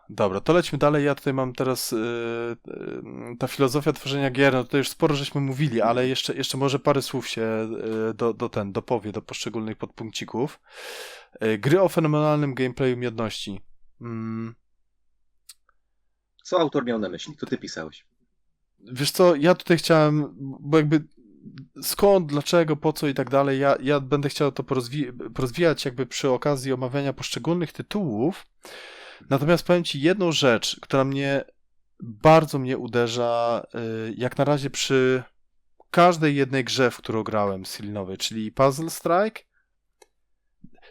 Dobra, to lećmy dalej. Ja tutaj mam teraz ta filozofia tworzenia gier, no tutaj już sporo żeśmy mówili, ale jeszcze może parę słów się dopowie do poszczególnych podpunkcików. Gry o fenomenalnym gameplayu miodności. Mm, Co autor miał na myśli? To ty pisałeś. Wiesz co, ja tutaj chciałem, bo jakby skąd, dlaczego, po co i tak dalej, ja będę chciał to porozwijać jakby przy okazji omawiania poszczególnych tytułów. Natomiast powiem ci jedną rzecz, która bardzo mnie uderza, jak na razie przy każdej jednej grze, w którą grałem silinowej, czyli Puzzle Strike.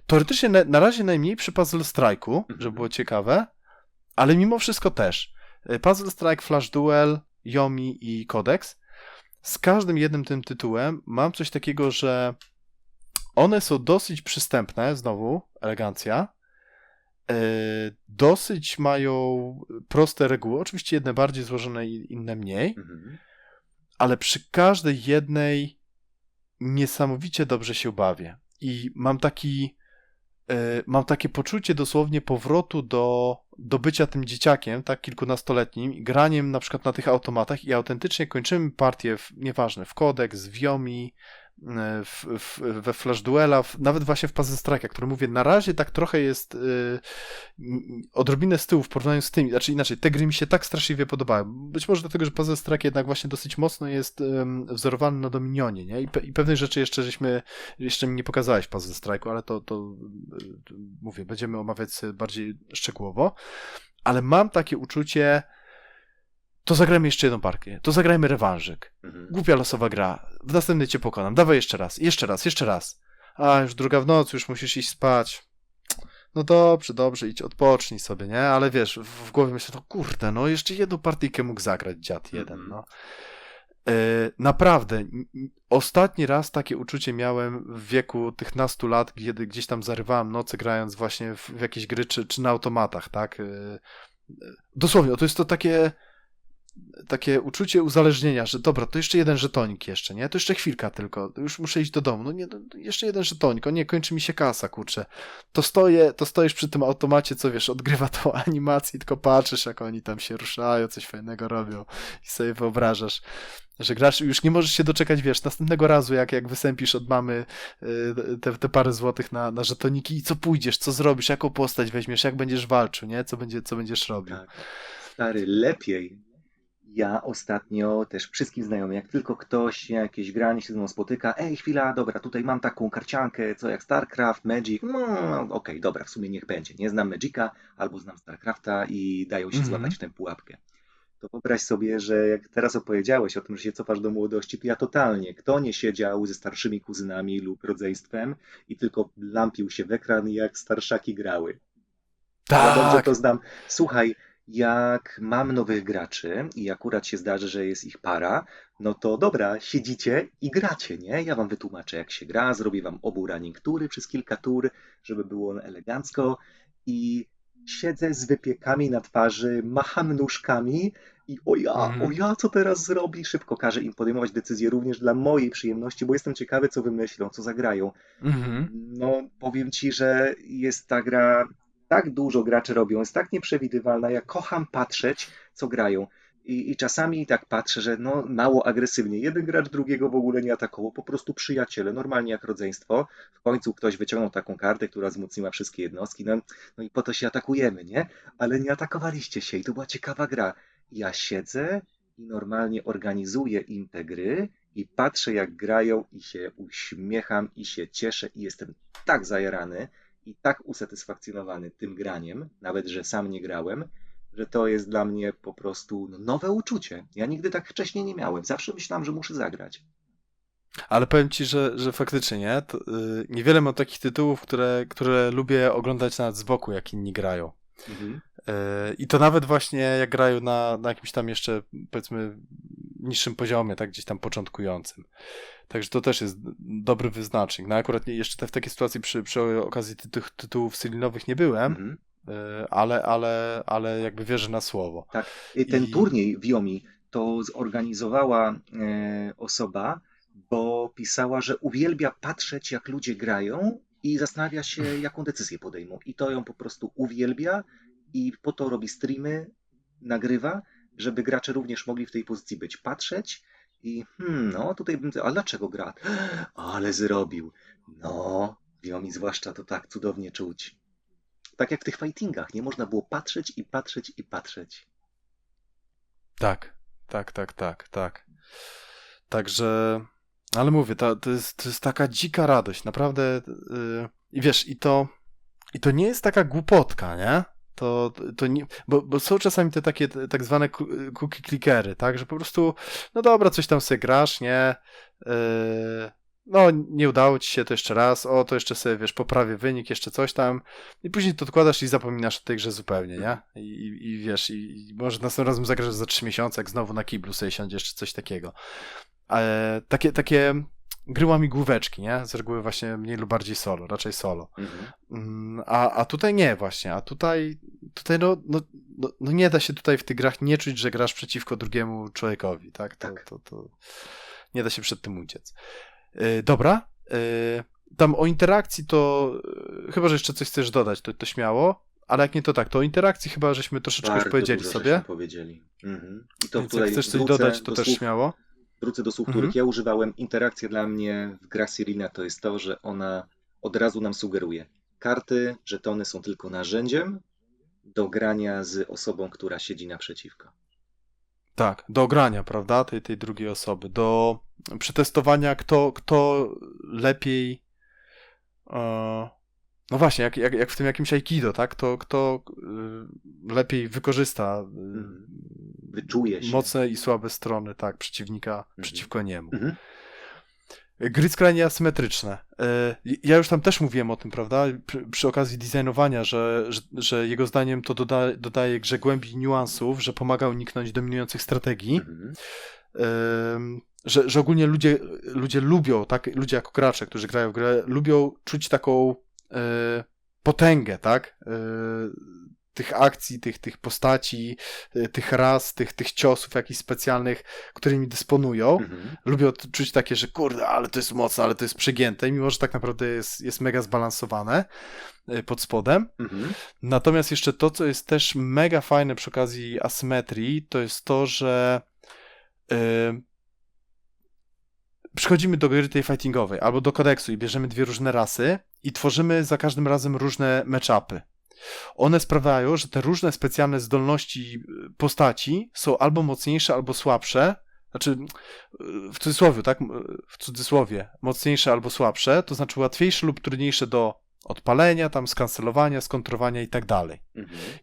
Teoretycznie na razie najmniej przy Puzzle Strike'u, żeby było ciekawe, ale mimo wszystko też. Puzzle Strike, Flash Duel, Yomi i Codex. Z każdym jednym tym tytułem mam coś takiego, że one są dosyć przystępne, znowu elegancja, dosyć mają proste reguły, oczywiście jedne bardziej złożone, inne mniej, ale przy każdej jednej niesamowicie dobrze się bawię i mam takie poczucie dosłownie powrotu do bycia tym dzieciakiem, tak, kilkunastoletnim, i graniem na przykład na tych automatach i autentycznie kończymy partię, nieważne, w Codex, w Yomi, we Flash Duela, nawet właśnie w Puzzle Strike'a, który mówię, na razie tak trochę jest odrobinę z tyłu w porównaniu z tymi, znaczy inaczej, te gry mi się tak straszliwie podobały. Być może dlatego, że Puzzle Strike jednak właśnie dosyć mocno jest wzorowany na Dominionie, nie? I pewnych rzeczy jeszcze mi nie pokazałeś w Puzzle Strike'u, ale to mówię, będziemy omawiać bardziej szczegółowo, ale mam takie uczucie, to zagrajmy jeszcze jedną partię, to zagrajmy rewanżyk. Głupia losowa gra, w następnej cię pokonam, dawaj jeszcze raz. A, już druga w nocy, już musisz iść spać. No dobrze, idź odpocznij sobie, nie? Ale wiesz, w głowie myślę, no kurde, no jeszcze jedną partyjkę mógł zagrać dziad jeden, no. Naprawdę, ostatni raz takie uczucie miałem w wieku tych nastu lat, kiedy gdzieś tam zarywałem noce grając właśnie w jakieś gry, czy na automatach, tak? Dosłownie, to jest to takie uczucie uzależnienia, że dobra, to jeszcze jeden żetonik jeszcze, nie? To jeszcze chwilka tylko, to już muszę iść do domu, no nie, jeszcze jeden żetonik, o nie, kończy mi się kasa, kurczę. To stoisz przy tym automacie, co wiesz, odgrywa tą animację, tylko patrzysz, jak oni tam się ruszają, coś fajnego robią i sobie wyobrażasz, że grasz i już nie możesz się doczekać, wiesz, następnego razu, jak wysępisz od mamy te parę złotych na żetoniki i co pójdziesz, co zrobisz, jaką postać weźmiesz, jak będziesz walczył, nie? Co będziesz robił. Tak. Stary, lepiej. Ja ostatnio też wszystkim znajomym, jak tylko ktoś jakieś granie się ze mną spotyka, ej, chwila, dobra, tutaj mam taką karciankę, co jak StarCraft, Magic, no okej, dobra, w sumie niech będzie. Nie znam Magica, albo znam StarCrafta i dają się złapać w tę pułapkę. To wyobraź sobie, że jak teraz opowiedziałeś o tym, że się cofasz do młodości, to ja totalnie, kto nie siedział ze starszymi kuzynami lub rodzeństwem i tylko lampił się w ekran, jak starszaki grały. Ja dobrze Tak! to znam. Słuchaj, jak mam nowych graczy i akurat się zdarzy, że jest ich para, no to dobra, siedzicie i gracie, nie? Ja wam wytłumaczę, jak się gra, zrobię wam obu running tury przez kilka tur, żeby było elegancko i siedzę z wypiekami na twarzy, macham nóżkami i o ja, co teraz zrobi? Szybko każę im podejmować decyzje również dla mojej przyjemności, bo jestem ciekawy, co wymyślą, co zagrają. No, powiem ci, że jest ta gra, tak dużo graczy robią, jest tak nieprzewidywalna. Ja kocham patrzeć, co grają. I czasami tak patrzę, że no mało agresywnie. Jeden gracz drugiego w ogóle nie atakował, po prostu przyjaciele, normalnie jak rodzeństwo. W końcu ktoś wyciągnął taką kartę, która wzmocniła wszystkie jednostki. No i po to się atakujemy, nie? Ale nie atakowaliście się i to była ciekawa gra. Ja siedzę i normalnie organizuję im te gry i patrzę jak grają i się uśmiecham i się cieszę i jestem tak zajarany i tak usatysfakcjonowany tym graniem, nawet że sam nie grałem, że to jest dla mnie po prostu nowe uczucie. Ja nigdy tak wcześniej nie miałem. Zawsze myślałem, że muszę zagrać. Ale powiem ci, że faktycznie, nie? Niewiele mam takich tytułów, które lubię oglądać nawet z boku, jak inni grają. I to nawet właśnie jak grają na jakimś tam jeszcze, powiedzmy, niższym poziomie, tak, gdzieś tam początkującym. Także to też jest dobry wyznacznik. No akurat jeszcze w takiej sytuacji przy okazji tych tytułów silinowych nie byłem, ale jakby wierzę na słowo. Tak, ten turniej w Yomi to zorganizowała osoba, bo pisała, że uwielbia patrzeć, jak ludzie grają i zastanawia się, jaką decyzję podejmą. I to ją po prostu uwielbia i po to robi streamy, nagrywa, żeby gracze również mogli w tej pozycji być, patrzeć i no tutaj bym, a dlaczego gra? Ale zrobił. No, Wiomi zwłaszcza to tak cudownie czuć. Tak jak w tych fightingach, nie można było patrzeć i patrzeć i patrzeć. Tak, tak, tak, tak, tak. Także, ale mówię, to jest taka dzika radość, naprawdę. I wiesz, i to nie jest taka głupotka, nie? To nie, bo są czasami te takie tak zwane cookie clickery, tak? Że po prostu, no dobra, coś tam sobie grasz, nie? No, nie udało ci się, to jeszcze raz, to jeszcze sobie, wiesz, poprawię wynik, jeszcze coś tam i później to odkładasz i zapominasz o tej grze zupełnie, nie? I wiesz, i może następnym razem zagrasz za 3 miesiące, jak znowu na kiblu sobie siądziesz, czy coś takiego. Takie gry łamigłóweczki, nie? Z reguły właśnie mniej lub bardziej solo, raczej solo. A tutaj nie właśnie, a tutaj no nie da się tutaj w tych grach nie czuć, że grasz przeciwko drugiemu człowiekowi, tak? To nie da się przed tym uciec. Dobra, tam o interakcji to chyba, że jeszcze coś chcesz dodać, to śmiało, ale jak nie to tak, to o interakcji chyba żeśmy troszeczkę już powiedzieli dużo sobie. żeśmy powiedzieli. I to Więc tutaj jak chcesz coś dodać, to też śmiało. Wrócę do słów, których ja używałem. Interakcja dla mnie w grach Sirina to jest to, że ona od razu nam sugeruje. Karty, żetony są tylko narzędziem do grania z osobą, która siedzi naprzeciwko. Tak, do grania, prawda, tej drugiej osoby, do przetestowania, kto lepiej, no właśnie, jak w tym jakimś Aikido, tak, kto lepiej wykorzysta Wyczuje się. mocne i słabe strony, tak, przeciwnika przeciwko niemu. Gry skrajnie asymetryczne. Ja już tam też mówiłem o tym, prawda? Przy okazji designowania, że jego zdaniem to dodaje grze głębi niuansów, że pomaga uniknąć dominujących strategii. Że ogólnie ludzie lubią, tak? Ludzie jako gracze, którzy grają w grę, lubią czuć taką potęgę, tak? Tych akcji, tych postaci, tych ras, tych ciosów jakichś specjalnych, którymi dysponują. Lubią czuć takie, że kurde, ale to jest mocne, ale to jest przegięte, mimo że tak naprawdę jest mega zbalansowane pod spodem. Natomiast jeszcze to, co jest też mega fajne przy okazji asymetrii, to jest to, że przychodzimy do gry tej fightingowej albo do kodeksu i bierzemy 2 różne rasy i tworzymy za każdym razem różne matchupy. One sprawiają, że te różne specjalne zdolności postaci są albo mocniejsze, albo słabsze. Znaczy, w cudzysłowie, tak? W cudzysłowie, mocniejsze albo słabsze, to znaczy łatwiejsze lub trudniejsze do odpalenia, tam skancelowania, skontrowania i tak dalej.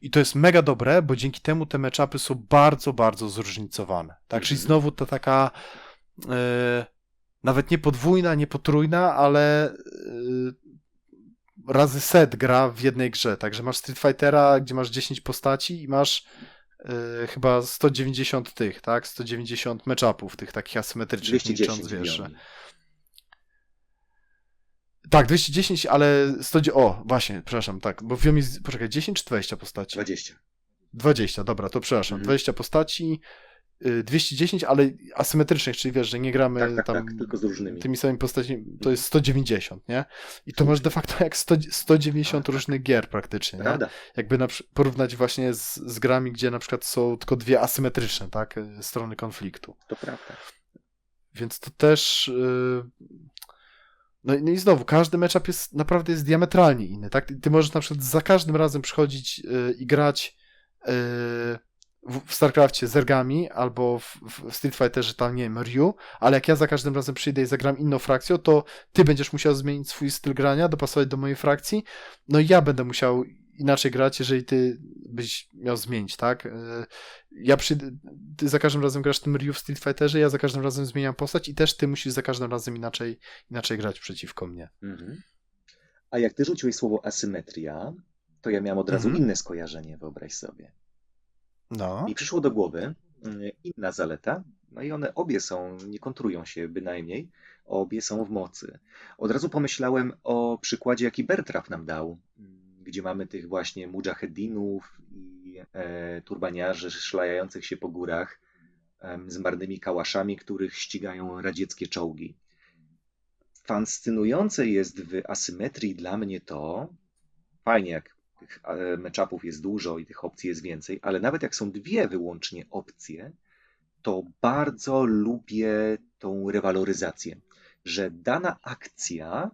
I to jest mega dobre, bo dzięki temu te matchupy są bardzo, bardzo zróżnicowane. Tak? Czyli znowu ta taka nawet nie podwójna, nie potrójna, ale razy set gra w jednej grze. Także masz Street Fightera, gdzie masz 10 postaci i masz chyba 190 tych, tak? 190 matchupów tych takich asymetrycznych, 210 wiesz. Tak, 210, ale 100... O, właśnie, przepraszam, tak, bo w Wiomi... Poczekaj, 10 czy 20 postaci? 20. 20, dobra, to przepraszam. 20 postaci, 210, ale asymetrycznych, czyli wiesz, że nie gramy tam tylko z różnymi. Tymi samymi postaciami, to jest 190, nie? I to masz de facto jak 190 różnych gier praktycznie, Prawda. Nie? Jakby porównać właśnie z grami, gdzie na przykład są tylko 2 asymetryczne, tak? Strony konfliktu. To prawda. Więc to też... No i znowu, każdy matchup naprawdę jest diametralnie inny, tak? Ty możesz na przykład za każdym razem przychodzić i grać w StarCraftie z zergami, albo w Street Fighterze tam, nie wiem, Ryu, ale jak ja za każdym razem przyjdę i zagram inną frakcją, to ty będziesz musiał zmienić swój styl grania, dopasować do mojej frakcji, no i ja będę musiał inaczej grać, jeżeli ty byś miał zmienić, tak? Ty za każdym razem grasz tym Ryu w Street Fighterze, ja za każdym razem zmieniam postać i też ty musisz za każdym razem inaczej grać przeciwko mnie. A jak ty rzuciłeś słowo asymetria, to ja miałem od razu inne skojarzenie, wyobraź sobie. No. I przyszło do głowy inna zaleta, no i one obie nie kontrują się bynajmniej, obie są w mocy. Od razu pomyślałem o przykładzie, jaki Bertraf nam dał, gdzie mamy tych właśnie mudżahedinów i turbaniarzy szlajających się po górach z marnymi kałaszami, których ścigają radzieckie czołgi. Fascynujące jest w asymetrii dla mnie to, fajnie jak tych matchupów jest dużo i tych opcji jest więcej, ale nawet jak są dwie wyłącznie opcje, to bardzo lubię tą rewaloryzację, że dana akcja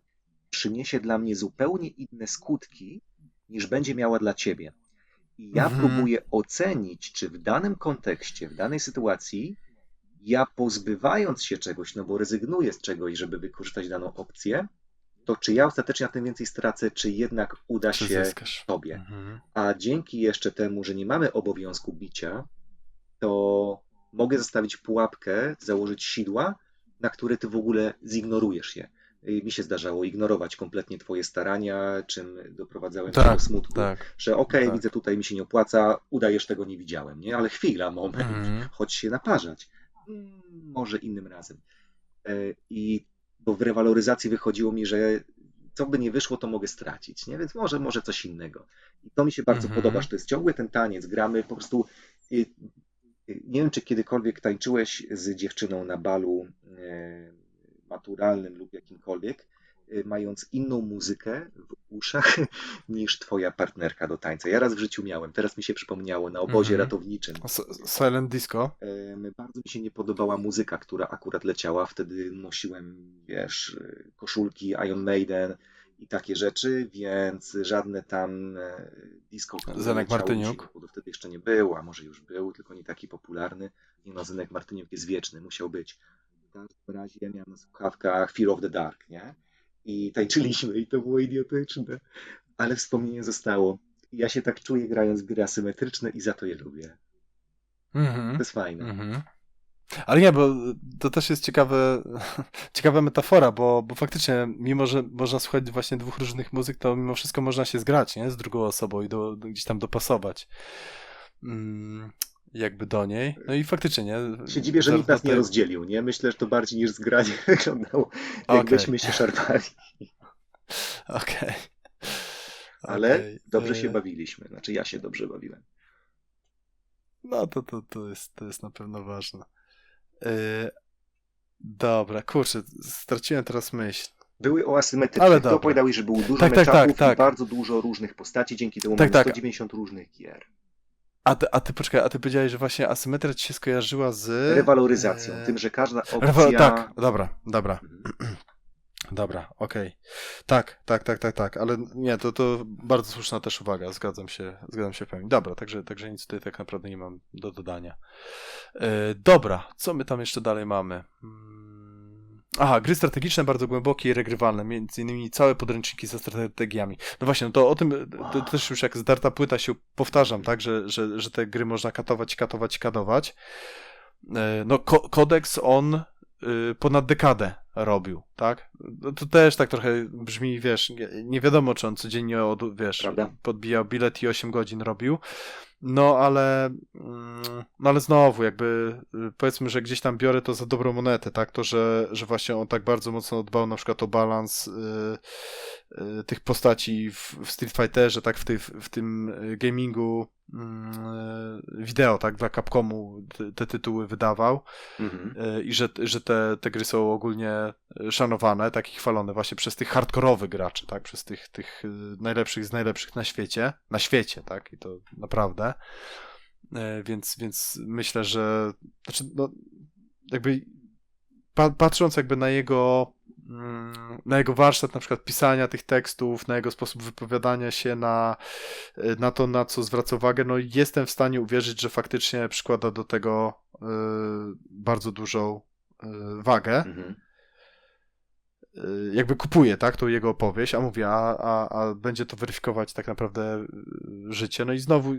przyniesie dla mnie zupełnie inne skutki, niż będzie miała dla ciebie. I ja Mhm. próbuję ocenić, czy w danym kontekście, w danej sytuacji, ja pozbywając się czegoś, no bo rezygnuję z czegoś, żeby wykorzystać daną opcję, to czy ja ostatecznie na tym więcej stracę, czy jednak uda Czy się zyskasz? tobie. Mhm. A dzięki jeszcze temu, że nie mamy obowiązku bicia, to mogę zostawić pułapkę, założyć sidła, na które ty w ogóle zignorujesz je. I mi się zdarzało ignorować kompletnie twoje starania, czym doprowadzałem cię do Tak, smutku, tak, że okej, widzę tak. tutaj mi się nie opłaca, udajesz tego nie widziałem, nie? Ale chwila, moment, Mhm. chodź się naparzać. Może innym razem. I bo w rewaloryzacji wychodziło mi, że co by nie wyszło, to mogę stracić, nie? Więc może coś innego. I to mi się bardzo podoba, Mhm. że to jest ciągły ten taniec, gramy po prostu. y, Nie wiem, czy kiedykolwiek tańczyłeś z dziewczyną na balu maturalnym lub jakimkolwiek, mając inną muzykę w uszach niż twoja partnerka do tańca. Ja raz w życiu miałem, teraz mi się przypomniało, na obozie Mhm. ratowniczym. Silent Disco. Bardzo mi się nie podobała muzyka, która akurat leciała. Wtedy nosiłem, wiesz, koszulki Iron Maiden i takie rzeczy, więc żadne tam disco, które Zenek leciało mi się nie Martyniuk. podobało. Wtedy jeszcze nie było, a może już był, tylko nie taki popularny. Nie no, Zenek Martyniuk jest wieczny, musiał być. W każdym razie ja miałem na słuchawkach Fear of the Dark, nie? I tańczyliśmy i to było idiotyczne, ale wspomnienie zostało. Ja się tak czuję grając w gry asymetryczne i za to je lubię. To Mhm. jest fajne. Mhm. Ale nie, bo to też jest ciekawa metafora, bo faktycznie, mimo że można słuchać właśnie dwóch różnych muzyk, to mimo wszystko można się zgrać, nie? Z drugą osobą i gdzieś tam dopasować mm, jakby do niej. No i faktycznie, nie? Się dziwię, że nikt Zarówno nas nie te... rozdzielił, nie? Myślę, że to bardziej niż zgranie wyglądało, Okej, jakbyśmy się szarpali. okej, Ale okej. dobrze się bawiliśmy. Znaczy ja się dobrze bawiłem. No to jest na pewno ważne. Y, Dobra, kurczę, straciłem teraz myśl. Były o Ale asymetrycznych. Ty dobra. opowiadałeś, że było dużo Tak, tak, tak, matchupów i tak. bardzo dużo różnych postaci. Dzięki temu Tak, mamy tak. 190 różnych gier. A ty poczekaj, a ty powiedziałeś, że właśnie asymetria ci się skojarzyła z... Rewaloryzacją. Tym, że każda Tak, opcja... dobra. Mhm. Dobra, okej. Tak, ale nie, to bardzo słuszna też uwaga, zgadzam się w pełni. Dobra, także nic tutaj tak naprawdę nie mam do dodania. Dobra, co my tam jeszcze dalej mamy? Aha, gry strategiczne, bardzo głębokie i regrywalne, między innymi całe podręczniki ze strategiami. No właśnie, no to o tym to też już jak zdarta płyta się powtarzam, tak, że te gry można kadować. No, kodeks on ponad dekadę robił, tak? No, to też tak trochę brzmi, wiesz, nie wiadomo, czy on codziennie, wiesz, Prawda? podbijał bilet i 8 godzin robił, no ale znowu, jakby powiedzmy, że gdzieś tam biorę to za dobrą monetę, tak? To, że właśnie on tak bardzo mocno dbał na przykład o balans tych postaci w Street Fighterze, tak? W tym gamingu wideo, tak? Dla Capcomu te tytuły wydawał Mhm. i że te gry są ogólnie szanowane, tak i chwalone właśnie przez tych hardkorowych graczy, tak? Przez tych najlepszych z najlepszych na świecie, tak? I to naprawdę. Więc myślę, że znaczy, no, jakby patrząc jakby na jego warsztat na przykład pisania tych tekstów, na jego sposób wypowiadania się, na to, na co zwraca uwagę, no jestem w stanie uwierzyć, że faktycznie przykłada do tego bardzo dużą wagę. Mhm. Jakby kupuje, tak, tą jego opowieść, a mówię, a będzie to weryfikować tak naprawdę życie. No i znowu,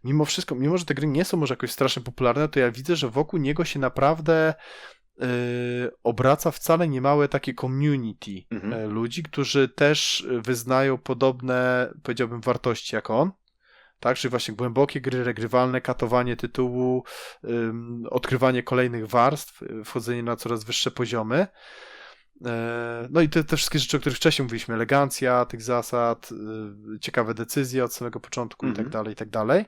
mimo wszystko, mimo że te gry nie są może jakoś strasznie popularne, to ja widzę, że wokół niego się naprawdę obraca wcale niemałe takie community Mhm. ludzi, którzy też wyznają podobne, powiedziałbym, wartości jak on. Tak, czyli właśnie głębokie gry regrywalne, katowanie tytułu, odkrywanie kolejnych warstw, wchodzenie na coraz wyższe poziomy. No i te wszystkie rzeczy, o których wcześniej mówiliśmy, elegancja tych zasad, ciekawe decyzje od samego początku i tak Mhm. dalej, i tak dalej.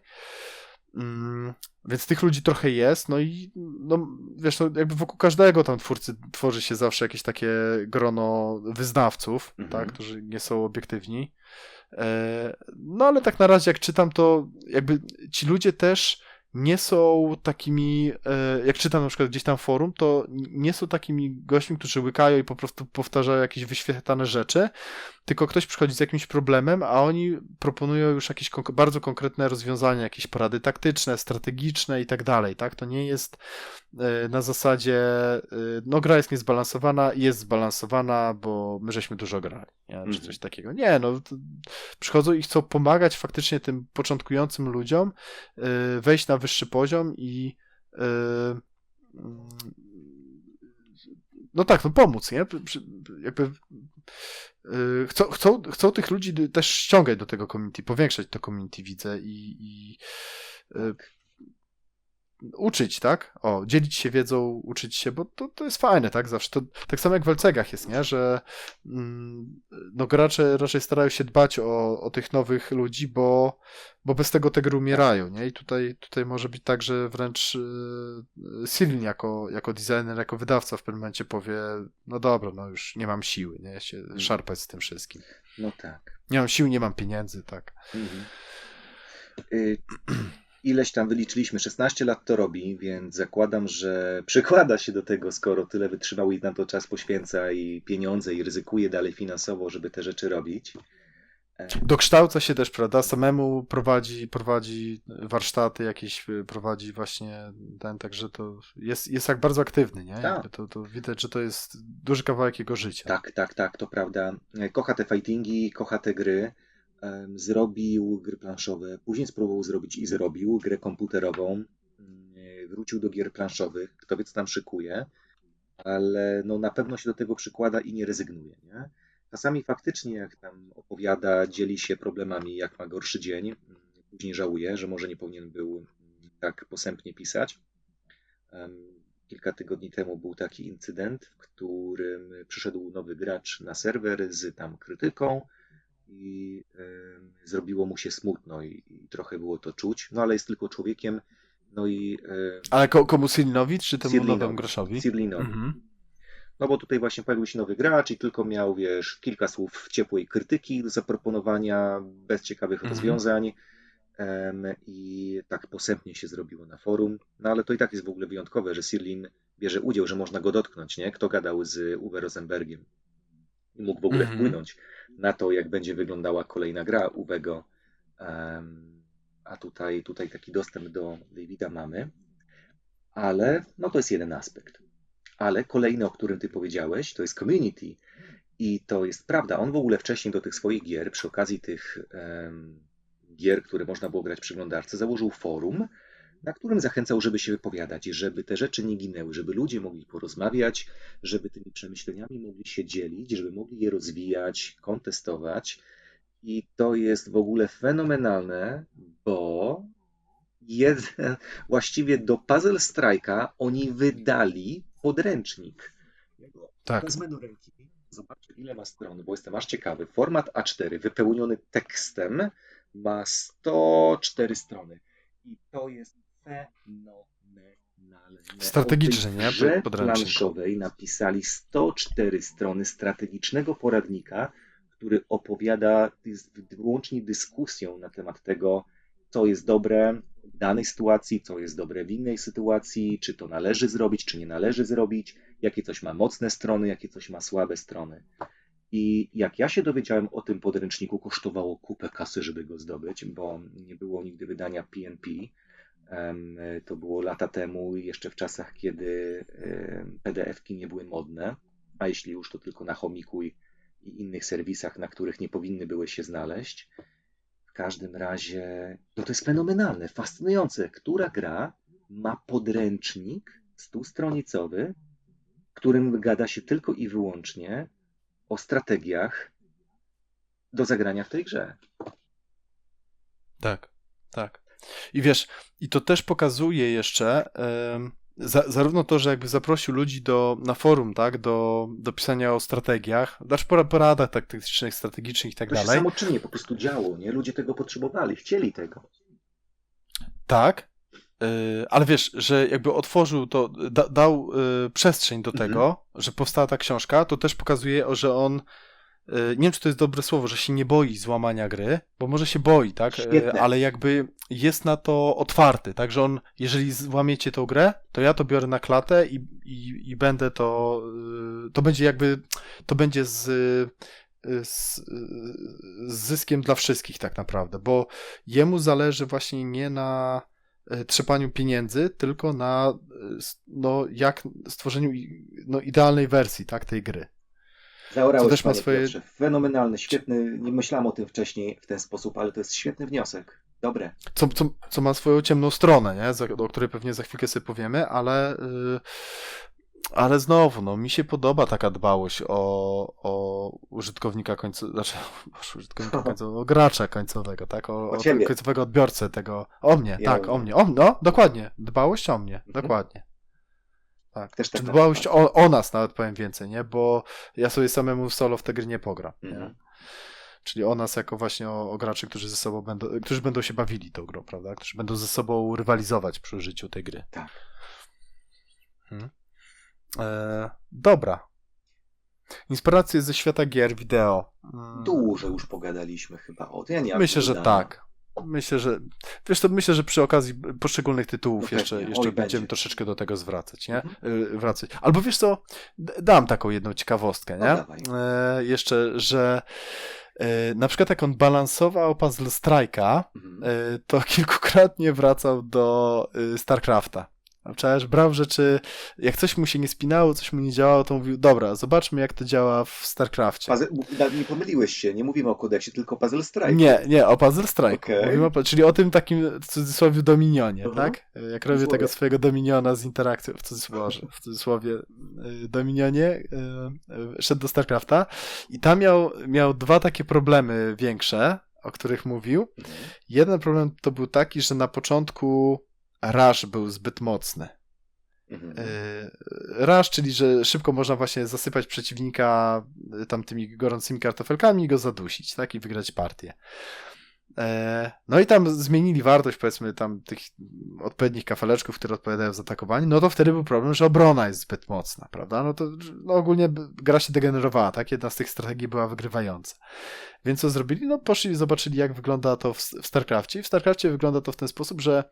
Więc tych ludzi trochę jest, no i no, wiesz, no, jakby wokół każdego tam twórcy tworzy się zawsze jakieś takie grono wyznawców, tak, Mhm. którzy nie są obiektywni. No ale tak na razie jak czytam, to jakby ci ludzie też nie są takimi, jak czytam na przykład gdzieś tam forum, to nie są takimi gośćmi, którzy łykają i po prostu powtarzają jakieś wyświetlane rzeczy, tylko ktoś przychodzi z jakimś problemem, a oni proponują już jakieś bardzo konkretne rozwiązania, jakieś porady taktyczne, strategiczne i tak dalej, tak? To nie jest na zasadzie, no gra jest niezbalansowana, jest zbalansowana, bo my żeśmy dużo grali, nie? Czy coś takiego. Nie, no przychodzą i chcą pomagać faktycznie tym początkującym ludziom wejść na wyższy poziom i no tak, no pomóc, nie? Jakby chcą tych ludzi też ściągać do tego community, powiększać to community, widzę i uczyć, tak? O, dzielić się wiedzą, uczyć się, bo to jest fajne, tak? Zawsze to, tak samo jak w LCG-ach jest, nie? Że no gracze raczej starają się dbać o tych nowych ludzi, bo bez tego te gry umierają, nie? I tutaj może być tak, że wręcz Sylwin jako designer, jako wydawca w pewnym momencie powie, no dobra, no już nie mam siły, nie? Się szarpać z tym wszystkim. No tak. Nie mam siły, nie mam pieniędzy, tak. Ileś tam wyliczyliśmy, 16 lat to robi, więc zakładam, że przykłada się do tego, skoro tyle wytrzymał i na to czas poświęca i pieniądze i ryzykuje dalej finansowo, żeby te rzeczy robić. Dokształca się też, prawda? Samemu prowadzi warsztaty jakieś, prowadzi właśnie także to jest tak bardzo aktywny, nie? Tak. To widać, że to jest duży kawałek jego życia. Tak, to prawda. Kocha te fightingi, kocha te gry. Zrobił gry planszowe, później spróbował zrobić i zrobił grę komputerową. Wrócił do gier planszowych, kto wie co tam szykuje, ale no na pewno się do tego przykłada i nie rezygnuje, nie? Czasami faktycznie jak tam opowiada, dzieli się problemami, jak ma gorszy dzień, później żałuje, że może nie powinien był tak posępnie pisać. Kilka tygodni temu był taki incydent, w którym przyszedł nowy gracz na serwer z tam krytyką i zrobiło mu się smutno i trochę było to czuć, no ale jest tylko człowiekiem, no i... Ale komu Sylwinowi, czy temu Sirlinowi. nowemu graczowi? Sirlinowi. Mhm. No bo tutaj właśnie pojawił się nowy gracz i tylko miał, wiesz, kilka słów ciepłej krytyki do zaproponowania, bez ciekawych rozwiązań i tak posępnie się zrobiło na forum. No ale to i tak jest w ogóle wyjątkowe, że Sirlin bierze udział, że można go dotknąć, nie? Kto gadał z Uwe Rosenbergiem i mógł w ogóle wpłynąć na to, jak będzie wyglądała kolejna gra Uwego. A tutaj taki dostęp do Davida mamy. Ale no to jest jeden aspekt. Ale kolejny, o którym ty powiedziałeś, to jest community. I to jest prawda. On w ogóle wcześniej do tych swoich gier, przy okazji tych gier, które można było grać w przeglądarce, założył forum, na którym zachęcał, żeby się wypowiadać, żeby te rzeczy nie ginęły, żeby ludzie mogli porozmawiać, żeby tymi przemyśleniami mogli się dzielić, żeby mogli je rozwijać, kontestować. I to jest w ogóle fenomenalne, bo właściwie do Puzzle Strike'a oni wydali podręcznik. Tak. Wezmę do ręki, zobaczę ile ma stron, bo jestem aż ciekawy. Format A4 wypełniony tekstem ma 104 strony. I to jest fenomenalne. Strategicznie, nie? Podręcznik. Planszowej napisali 104 strony strategicznego poradnika, który opowiada, jest wyłącznie dyskusją na temat tego, co jest dobre w danej sytuacji, co jest dobre w innej sytuacji, czy to należy zrobić, czy nie należy zrobić, jakie coś ma mocne strony, jakie coś ma słabe strony. I jak ja się dowiedziałem o tym podręczniku, kosztowało kupę kasy, żeby go zdobyć, bo nie było nigdy wydania PNP. To było lata temu, jeszcze w czasach, kiedy PDF-ki nie były modne, a jeśli już, to tylko na Chomiku i innych serwisach, na których nie powinny były się znaleźć. W każdym razie to jest fenomenalne, fascynujące. Która gra ma podręcznik 100-stronicowy, w którym gada się tylko i wyłącznie o strategiach do zagrania w tej grze. Tak. I wiesz, i to też pokazuje jeszcze zarówno to, że jakby zaprosił ludzi na forum, tak, do pisania o strategiach, dasz poradach taktycznych, strategicznych i tak dalej. To się samoczynnie po prostu działo, nie? Ludzie tego potrzebowali, chcieli tego. Tak, ale wiesz, że jakby otworzył to, dał przestrzeń do tego, że powstała ta książka, to też pokazuje, że on nie wiem, czy to jest dobre słowo, że się nie boi złamania gry, bo może się boi, tak? Świetne. Ale jakby jest na to otwarty, tak? Że on, jeżeli złamiecie tą grę, to ja to biorę na klatę i będę to będzie jakby, to będzie z zyskiem dla wszystkich tak naprawdę, bo jemu zależy właśnie nie na trzepaniu pieniędzy, tylko na jak stworzeniu idealnej wersji, tak, tej gry. Zaorałeś, Co też ma panie swoje... Piotrze. Fenomenalny, świetny. Nie myślałem o tym wcześniej w ten sposób, ale to jest świetny wniosek. Dobre. Co ma swoją ciemną stronę, nie? O której pewnie za chwilkę sobie powiemy, ale znowu, no, mi się podoba taka dbałość o użytkownika końcowego, znaczy użytkownika końcowego, o gracza końcowego, tak? O ciebie. końcowego odbiorcę tego. O mnie, Ja tak, o mnie. No, dokładnie. Dbałość o mnie, dokładnie. Tak. Też tak Czy na dbałość przykład. o nas nawet powiem więcej, nie? Bo ja sobie samemu w solo w te gry nie pogram. Nie? Czyli o nas jako właśnie o graczy, którzy będą się bawili tą grą, prawda? Którzy będą ze sobą rywalizować przy użyciu tej gry. Tak. Dobra. Inspiracje ze świata gier, wideo. Dużo już pogadaliśmy chyba o tym. Ja nie mam Myślę, że dodania. tak. Myślę, że przy okazji poszczególnych tytułów No jeszcze pewnie. Oj, będziemy będzie. troszeczkę do tego zwracać, nie? Wracać. Albo wiesz co, dam taką jedną ciekawostkę, nie? No dawaj. Jeszcze, że na przykład jak on balansował Puzzle Strike'a, to kilkukrotnie wracał do StarCrafta. Przecież brał rzeczy, jak coś mu się nie spinało, coś mu nie działało, to mówił, dobra, zobaczmy jak to działa w StarCrafcie. Nie pomyliłeś się, nie mówimy o kodeksie, tylko Puzzle Strike. Nie, o Puzzle Strike'u. Okay. Mówimy czyli o tym takim, w cudzysłowie, dominionie, tak? Jak robię tego swojego dominiona z interakcją, w cudzysłowie dominionie, szedł do StarCrafta i tam miał dwa takie problemy większe, o których mówił. Jeden problem to był taki, że na początku rush był zbyt mocny. Rush, czyli że szybko można właśnie zasypać przeciwnika tam tymi gorącymi kartofelkami i go zadusić, tak? I wygrać partię. No i tam zmienili wartość, powiedzmy, tam tych odpowiednich kafeleczków, które odpowiadają za atakowanie, no to wtedy był problem, że obrona jest zbyt mocna, prawda? No to ogólnie gra się degenerowała, tak? Jedna z tych strategii była wygrywająca. Więc co zrobili? No poszli i zobaczyli, jak wygląda to w StarCrafcie. I w StarCrafcie wygląda to w ten sposób, że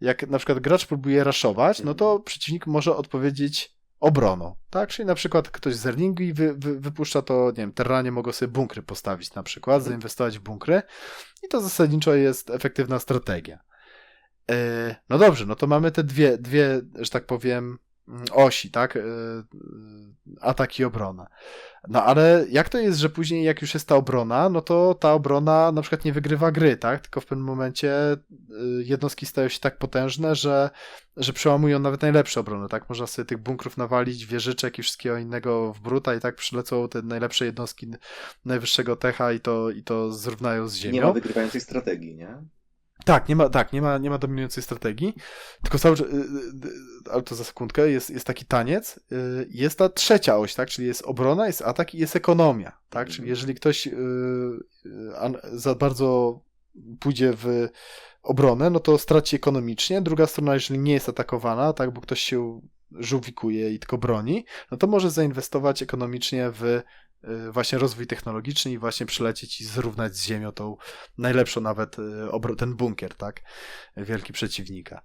jak na przykład gracz próbuje raszować, no to przeciwnik może odpowiedzieć obroną, tak? Czyli na przykład ktoś z Erlingi wypuszcza to, nie wiem, Terranie mogą sobie bunkry postawić na przykład, zainwestować w bunkry i to zasadniczo jest efektywna strategia. No dobrze, no to mamy te dwie, że tak powiem, osi, tak? Atak i obrona. No ale jak to jest, że później jak już jest ta obrona, no to ta obrona na przykład nie wygrywa gry, tak? Tylko w pewnym momencie jednostki stają się tak potężne, że przełamują nawet najlepsze obrony, tak? Można sobie tych bunkrów nawalić, wieżyczek i wszystkiego innego w bruta i tak przylecą te najlepsze jednostki najwyższego techa i to zrównają z ziemią. Nie ma wygrywającej strategii, nie? Tak, nie ma dominującej strategii, tylko cały czas, ale to za sekundkę, jest taki taniec, jest ta trzecia oś, tak, czyli jest obrona, jest atak i jest ekonomia, tak, czyli jeżeli ktoś za bardzo pójdzie w obronę, no to straci ekonomicznie, druga strona, jeżeli nie jest atakowana, tak, bo ktoś się żółwikuje i tylko broni, no to może zainwestować ekonomicznie w właśnie rozwój technologiczny i właśnie przylecieć i zrównać z ziemią tą najlepszą nawet ten bunkier, tak? Wielki przeciwnika.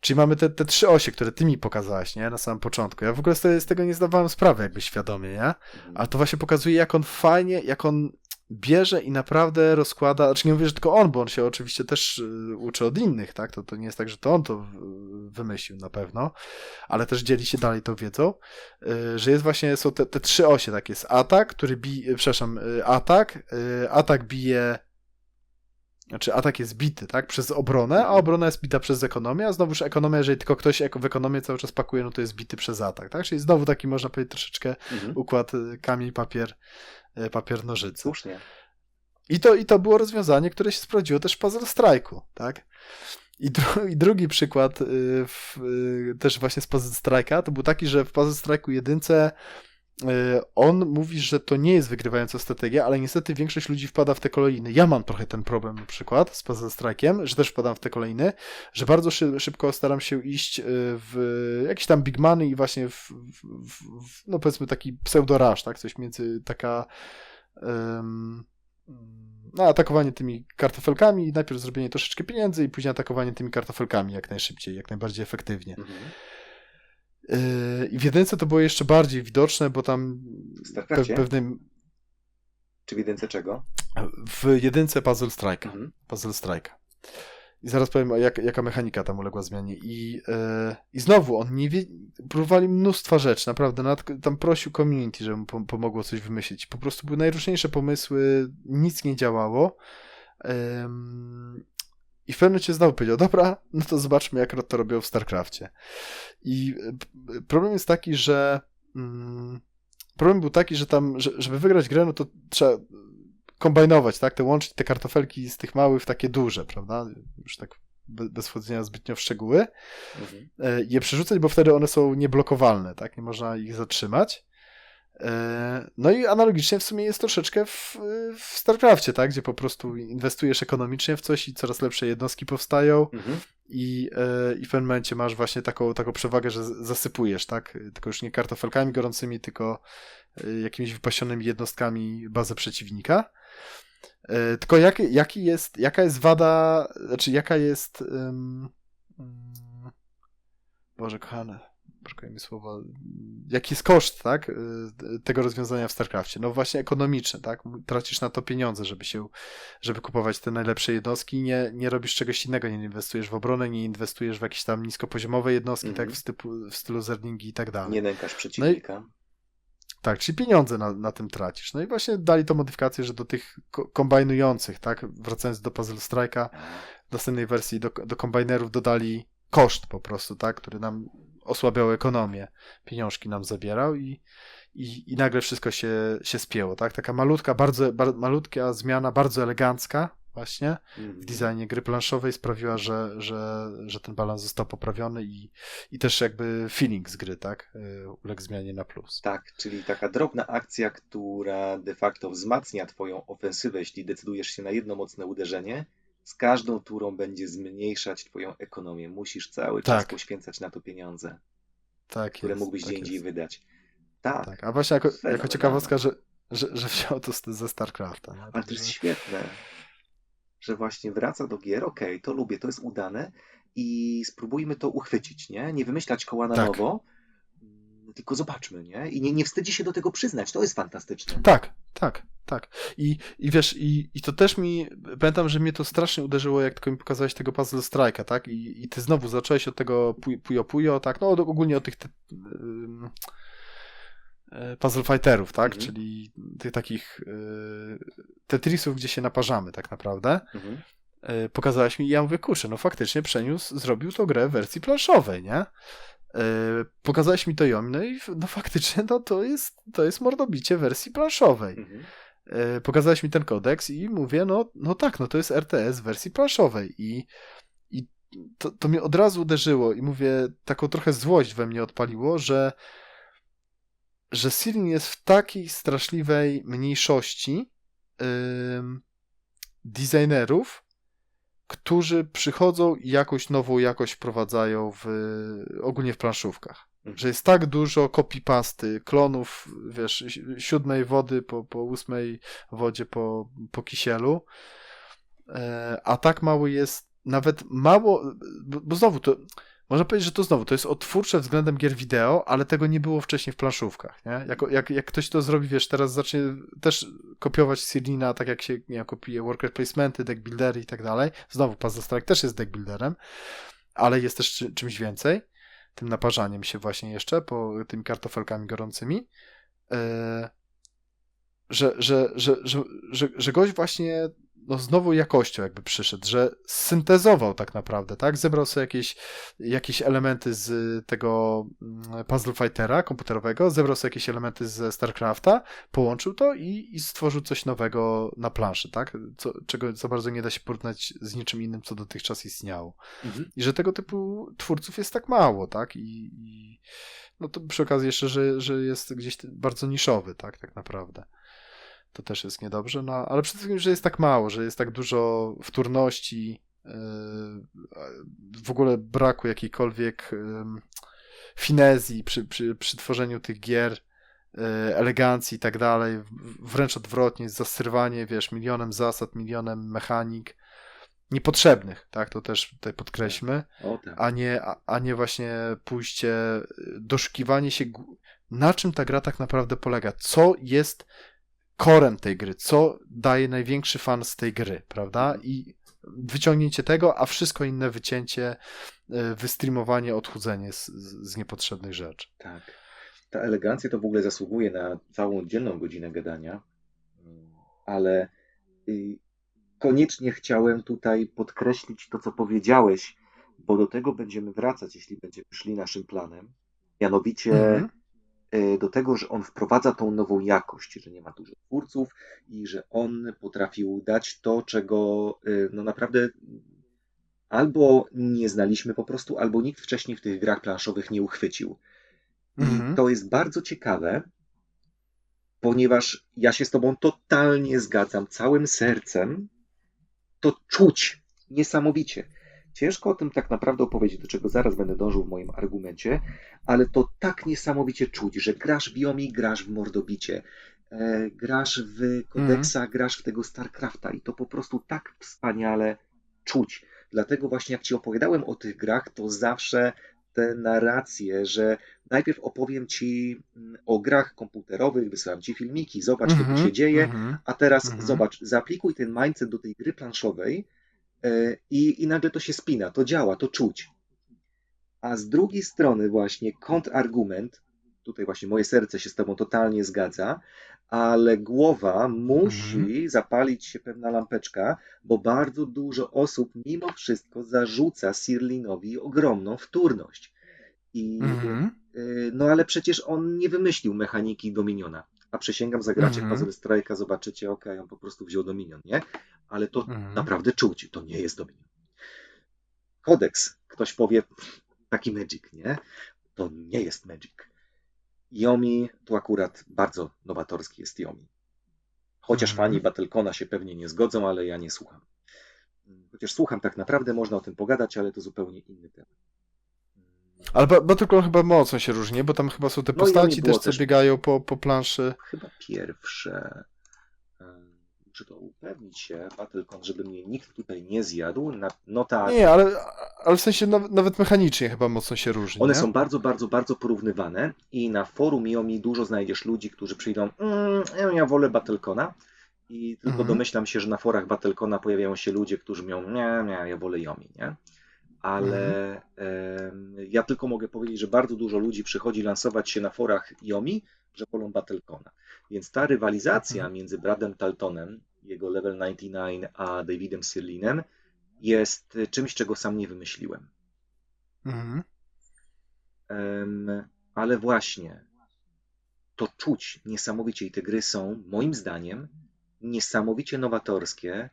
Czyli mamy te trzy osie, które ty mi pokazałaś, nie? Na samym początku. Ja w ogóle z tego nie zdawałem sprawy jakby świadomie, nie? Ale to właśnie pokazuje, jak on fajnie, jak on bierze i naprawdę rozkłada, znaczy nie mówię, że tylko on, bo on się oczywiście też uczy od innych, tak? To nie jest tak, że to on to wymyślił na pewno, ale też dzieli się dalej tą wiedzą, że jest właśnie, są te trzy osie, tak? Jest atak, który bije, atak bije, znaczy atak jest bity, tak? Przez obronę, a obrona jest bita przez ekonomię, a znowuż ekonomia, jeżeli tylko ktoś w ekonomię cały czas pakuje, no to jest bity przez atak, tak? Czyli znowu taki, można powiedzieć, troszeczkę układ kamień, papier, nożyce. Słusznie. I to było rozwiązanie, które się sprawdziło też w Puzzle Strike'u, tak? I drugi przykład też właśnie z Puzzle Strike'a to był taki, że w Puzzle Strike'u jedynce on mówi, że to nie jest wygrywająca strategia, ale niestety większość ludzi wpada w te kolejny. Ja mam trochę ten problem na przykład z Puzzle Strike'iem, że też wpadam w te kolejny, że bardzo szybko staram się iść w jakieś tam big money i właśnie no powiedzmy taki pseudo-rush, tak? Coś między taka no, atakowanie tymi kartofelkami, najpierw zrobienie troszeczkę pieniędzy i później atakowanie tymi kartofelkami jak najszybciej, jak najbardziej efektywnie. I w jedynce to było jeszcze bardziej widoczne, bo tam W StarCraftie? pewnym... Czy w jedynce czego? W jedynce Puzzle Strike'a. Mhm. Puzzle Strike'a. I zaraz powiem, jaka mechanika tam uległa zmianie. I znowu, on nie wie, próbowali mnóstwa rzeczy, naprawdę. Nawet tam prosił community, żeby mu pomogło coś wymyślić. Po prostu były najróżniejsze pomysły, nic nie działało. I w pewnym momencie znowu powiedział, dobra, no to zobaczmy, jak to robią w StarCrafcie. I problem jest taki, że problem był taki, że tam, żeby wygrać grę, no to trzeba kombinować, tak? Łączyć te kartofelki z tych małych w takie duże, prawda? Już tak bez wchodzenia zbytnio w szczegóły. Je przerzucać, bo wtedy one są nieblokowalne, tak? Nie można ich zatrzymać. No i analogicznie w sumie jest troszeczkę w StarCrafcie, tak? Gdzie po prostu inwestujesz ekonomicznie w coś i coraz lepsze jednostki powstają i w pewnym momencie masz właśnie taką przewagę, że zasypujesz, tak? Tylko już nie kartofelkami gorącymi, tylko jakimiś wypasionymi jednostkami bazę przeciwnika. Tylko jaka jest wada, znaczy jaka jest Boże kochane, brakuje mi słowa, jaki jest koszt, tak, tego rozwiązania w StarCrafcie? No właśnie ekonomiczny, tak? Tracisz na to pieniądze, żeby kupować te najlepsze jednostki, nie robisz czegoś innego, nie inwestujesz w obronę, nie inwestujesz w jakieś tam niskopoziomowe jednostki, tak, w stylu Zerlingi i tak dalej. Nie nękasz przeciwnika. Tak, czyli pieniądze na tym tracisz. No i właśnie dali to modyfikację, że do tych kombinujących, tak, wracając do Puzzle Strike'a, w następnej wersji do kombinerów dodali koszt po prostu, tak, który nam osłabiał ekonomię, pieniążki nam zabierał i nagle wszystko się spięło, tak, taka malutka zmiana, bardzo elegancka właśnie w designie gry planszowej sprawiła, że ten balans został poprawiony i też jakby feeling z gry, tak, uległ zmianie na plus. Tak, czyli taka drobna akcja, która de facto wzmacnia twoją ofensywę, jeśli decydujesz się na jedno mocne uderzenie, z każdą turą będzie zmniejszać twoją ekonomię. Musisz cały czas poświęcać na to pieniądze, które mógłbyś gdzie indziej wydać. Tak. A właśnie jako ciekawostka, że wziął to ze StarCrafta. Nie? Ale to jest świetne, że właśnie wraca do gier, okej, to lubię, to jest udane i spróbujmy to uchwycić, nie? Nie wymyślać koła na nowo, tylko zobaczmy, nie? I nie wstydzi się do tego przyznać, to jest fantastyczne. Tak. I wiesz, i to też pamiętam, że mnie to strasznie uderzyło, jak tylko mi pokazałeś tego Puzzle Strike'a, tak? I ty znowu zacząłeś od tego Puyo Puyo, tak? No ogólnie od tych puzzle fighterów, tak? Czyli tych takich Tetrisów, gdzie się naparzamy tak naprawdę. Pokazałeś mi i ja mówię, kurczę, no faktycznie zrobił tą grę w wersji planszowej, nie? Pokazałeś mi to ją, no i no faktycznie to jest mordobicie wersji planszowej. Pokazałeś mi ten kodeks i mówię, no tak, no to jest RTS w wersji planszowej i to mnie od razu uderzyło i mówię, taką trochę złość we mnie odpaliło, że Siryn jest w takiej straszliwej mniejszości designerów, którzy przychodzą i jakąś nową jakość wprowadzają ogólnie w planszówkach. Że jest tak dużo copy-pasty, klonów, wiesz, 7 wody po 8 wodzie po kisielu, a tak mało jest, nawet mało, bo znowu to, można powiedzieć, że to jest odtwórcze względem gier wideo, ale tego nie było wcześniej w planszówkach, nie? Jak ktoś to zrobi, wiesz, teraz zacznie też kopiować Sirina, tak jak się kopiuje worker placementy, deck buildery i tak dalej. Znowu Puzzle Strike też jest deck builderem, ale jest też czymś więcej, tym naparzaniem się właśnie jeszcze, tymi kartofelkami gorącymi, że gość właśnie z nową jakością jakby przyszedł, że syntezował tak naprawdę, tak? Zebrał sobie jakieś elementy z tego Puzzle Fightera komputerowego, zebrał sobie jakieś elementy ze StarCrafta, połączył to i stworzył coś nowego na planszy, tak? Czego za bardzo nie da się porównać z niczym innym, co dotychczas istniało. I że tego typu twórców jest tak mało, tak? I no to przy okazji jeszcze, że jest gdzieś bardzo niszowy, tak naprawdę. To też jest niedobrze, no, ale przede wszystkim, że jest tak mało, że jest tak dużo wtórności, w ogóle braku jakiejkolwiek finezji przy tworzeniu tych gier, elegancji i tak dalej, wręcz odwrotnie, zasyrywanie, wiesz, milionem zasad, milionem mechanik niepotrzebnych, tak, to też tutaj Tak. podkreślmy, O tak. a nie właśnie pójście, doszukiwanie się, na czym ta gra tak naprawdę polega, co jest corem tej gry, co daje największy fan z tej gry, prawda? I wyciągnięcie tego, a wszystko inne wycięcie, wystreamowanie, odchudzenie z niepotrzebnych rzeczy. Tak. Ta elegancja to w ogóle zasługuje na całą oddzielną godzinę gadania, ale y, koniecznie chciałem tutaj podkreślić to, co powiedziałeś, bo do tego będziemy wracać, jeśli będziemy szli naszym planem. Mianowicie Mhm. do tego, że on wprowadza tą nową jakość, że nie ma dużo twórców i że on potrafił dać to, czego no naprawdę albo nie znaliśmy po prostu, albo nikt wcześniej w tych grach planszowych nie uchwycił. I Mhm. to jest bardzo ciekawe, ponieważ ja się z tobą totalnie zgadzam, całym sercem. To czuć niesamowicie. Ciężko o tym tak naprawdę opowiedzieć, do czego zaraz będę dążył w moim argumencie, ale to tak niesamowicie czuć, że grasz w Yomi, grasz w Mordobicie, grasz w Mhm. Kodeksa, grasz w tego StarCrafta i to po prostu tak wspaniale czuć. Dlatego właśnie jak ci opowiadałem o tych grach, to zawsze te narracje, że najpierw opowiem ci o grach komputerowych, wysyłam ci filmiki, zobacz to tu Mhm. się dzieje, Mhm. a teraz Mhm. zobacz, zaaplikuj ten mindset do tej gry planszowej i nagle to się spina, to działa, to czuć. A z drugiej strony właśnie kontrargument, tutaj właśnie moje serce się z tobą totalnie zgadza, ale głowa Mhm. musi zapalić się pewna lampeczka, bo bardzo dużo osób mimo wszystko zarzuca Sirlinowi ogromną wtórność. I Mhm. no ale przecież on nie wymyślił mechaniki Dominiona. A przysięgam, zagracie w Mhm. Puzzle Strike'a, zobaczycie, ok, on po prostu wziął Dominion, nie? Ale to Mhm. naprawdę czuć, to nie jest Dominion. Kodeks, ktoś powie, taki Magic, nie? To nie jest Magic. Yomi, tu akurat bardzo nowatorski jest Yomi. Chociaż Mhm. fani Battlecona się pewnie nie zgodzą, ale ja nie słucham. Chociaż słucham tak naprawdę, można o tym pogadać, ale to zupełnie inny temat. Ale Battlecon chyba mocno się różni, bo tam chyba są te No i Yomi postaci było też, co też biegają po planszy. chyba pierwsze. Muszę to upewnić się, Battlecon, żeby mnie nikt tutaj nie zjadł. No tak, Nie, ale w sensie nawet mechanicznie chyba mocno się różni, one nie? są bardzo, bardzo, bardzo porównywane i na forum Yomi dużo znajdziesz ludzi, którzy przyjdą, ja wolę Battlecona i tylko Mhm. domyślam się, że na forach Battlecona pojawiają się ludzie, którzy mówią, nie, ja wolę Yomi, nie? Mhm. Ale ja tylko mogę powiedzieć, że bardzo dużo ludzi przychodzi lansować się na forach Yomi, że wolą Battlecona. Więc ta rywalizacja Mhm. między Bradem Taltonem, jego Level 99, a Davidem Sirlinem jest czymś, czego sam nie wymyśliłem. Mhm. Ale właśnie to czuć niesamowicie i te gry są, moim zdaniem, niesamowicie nowatorskie,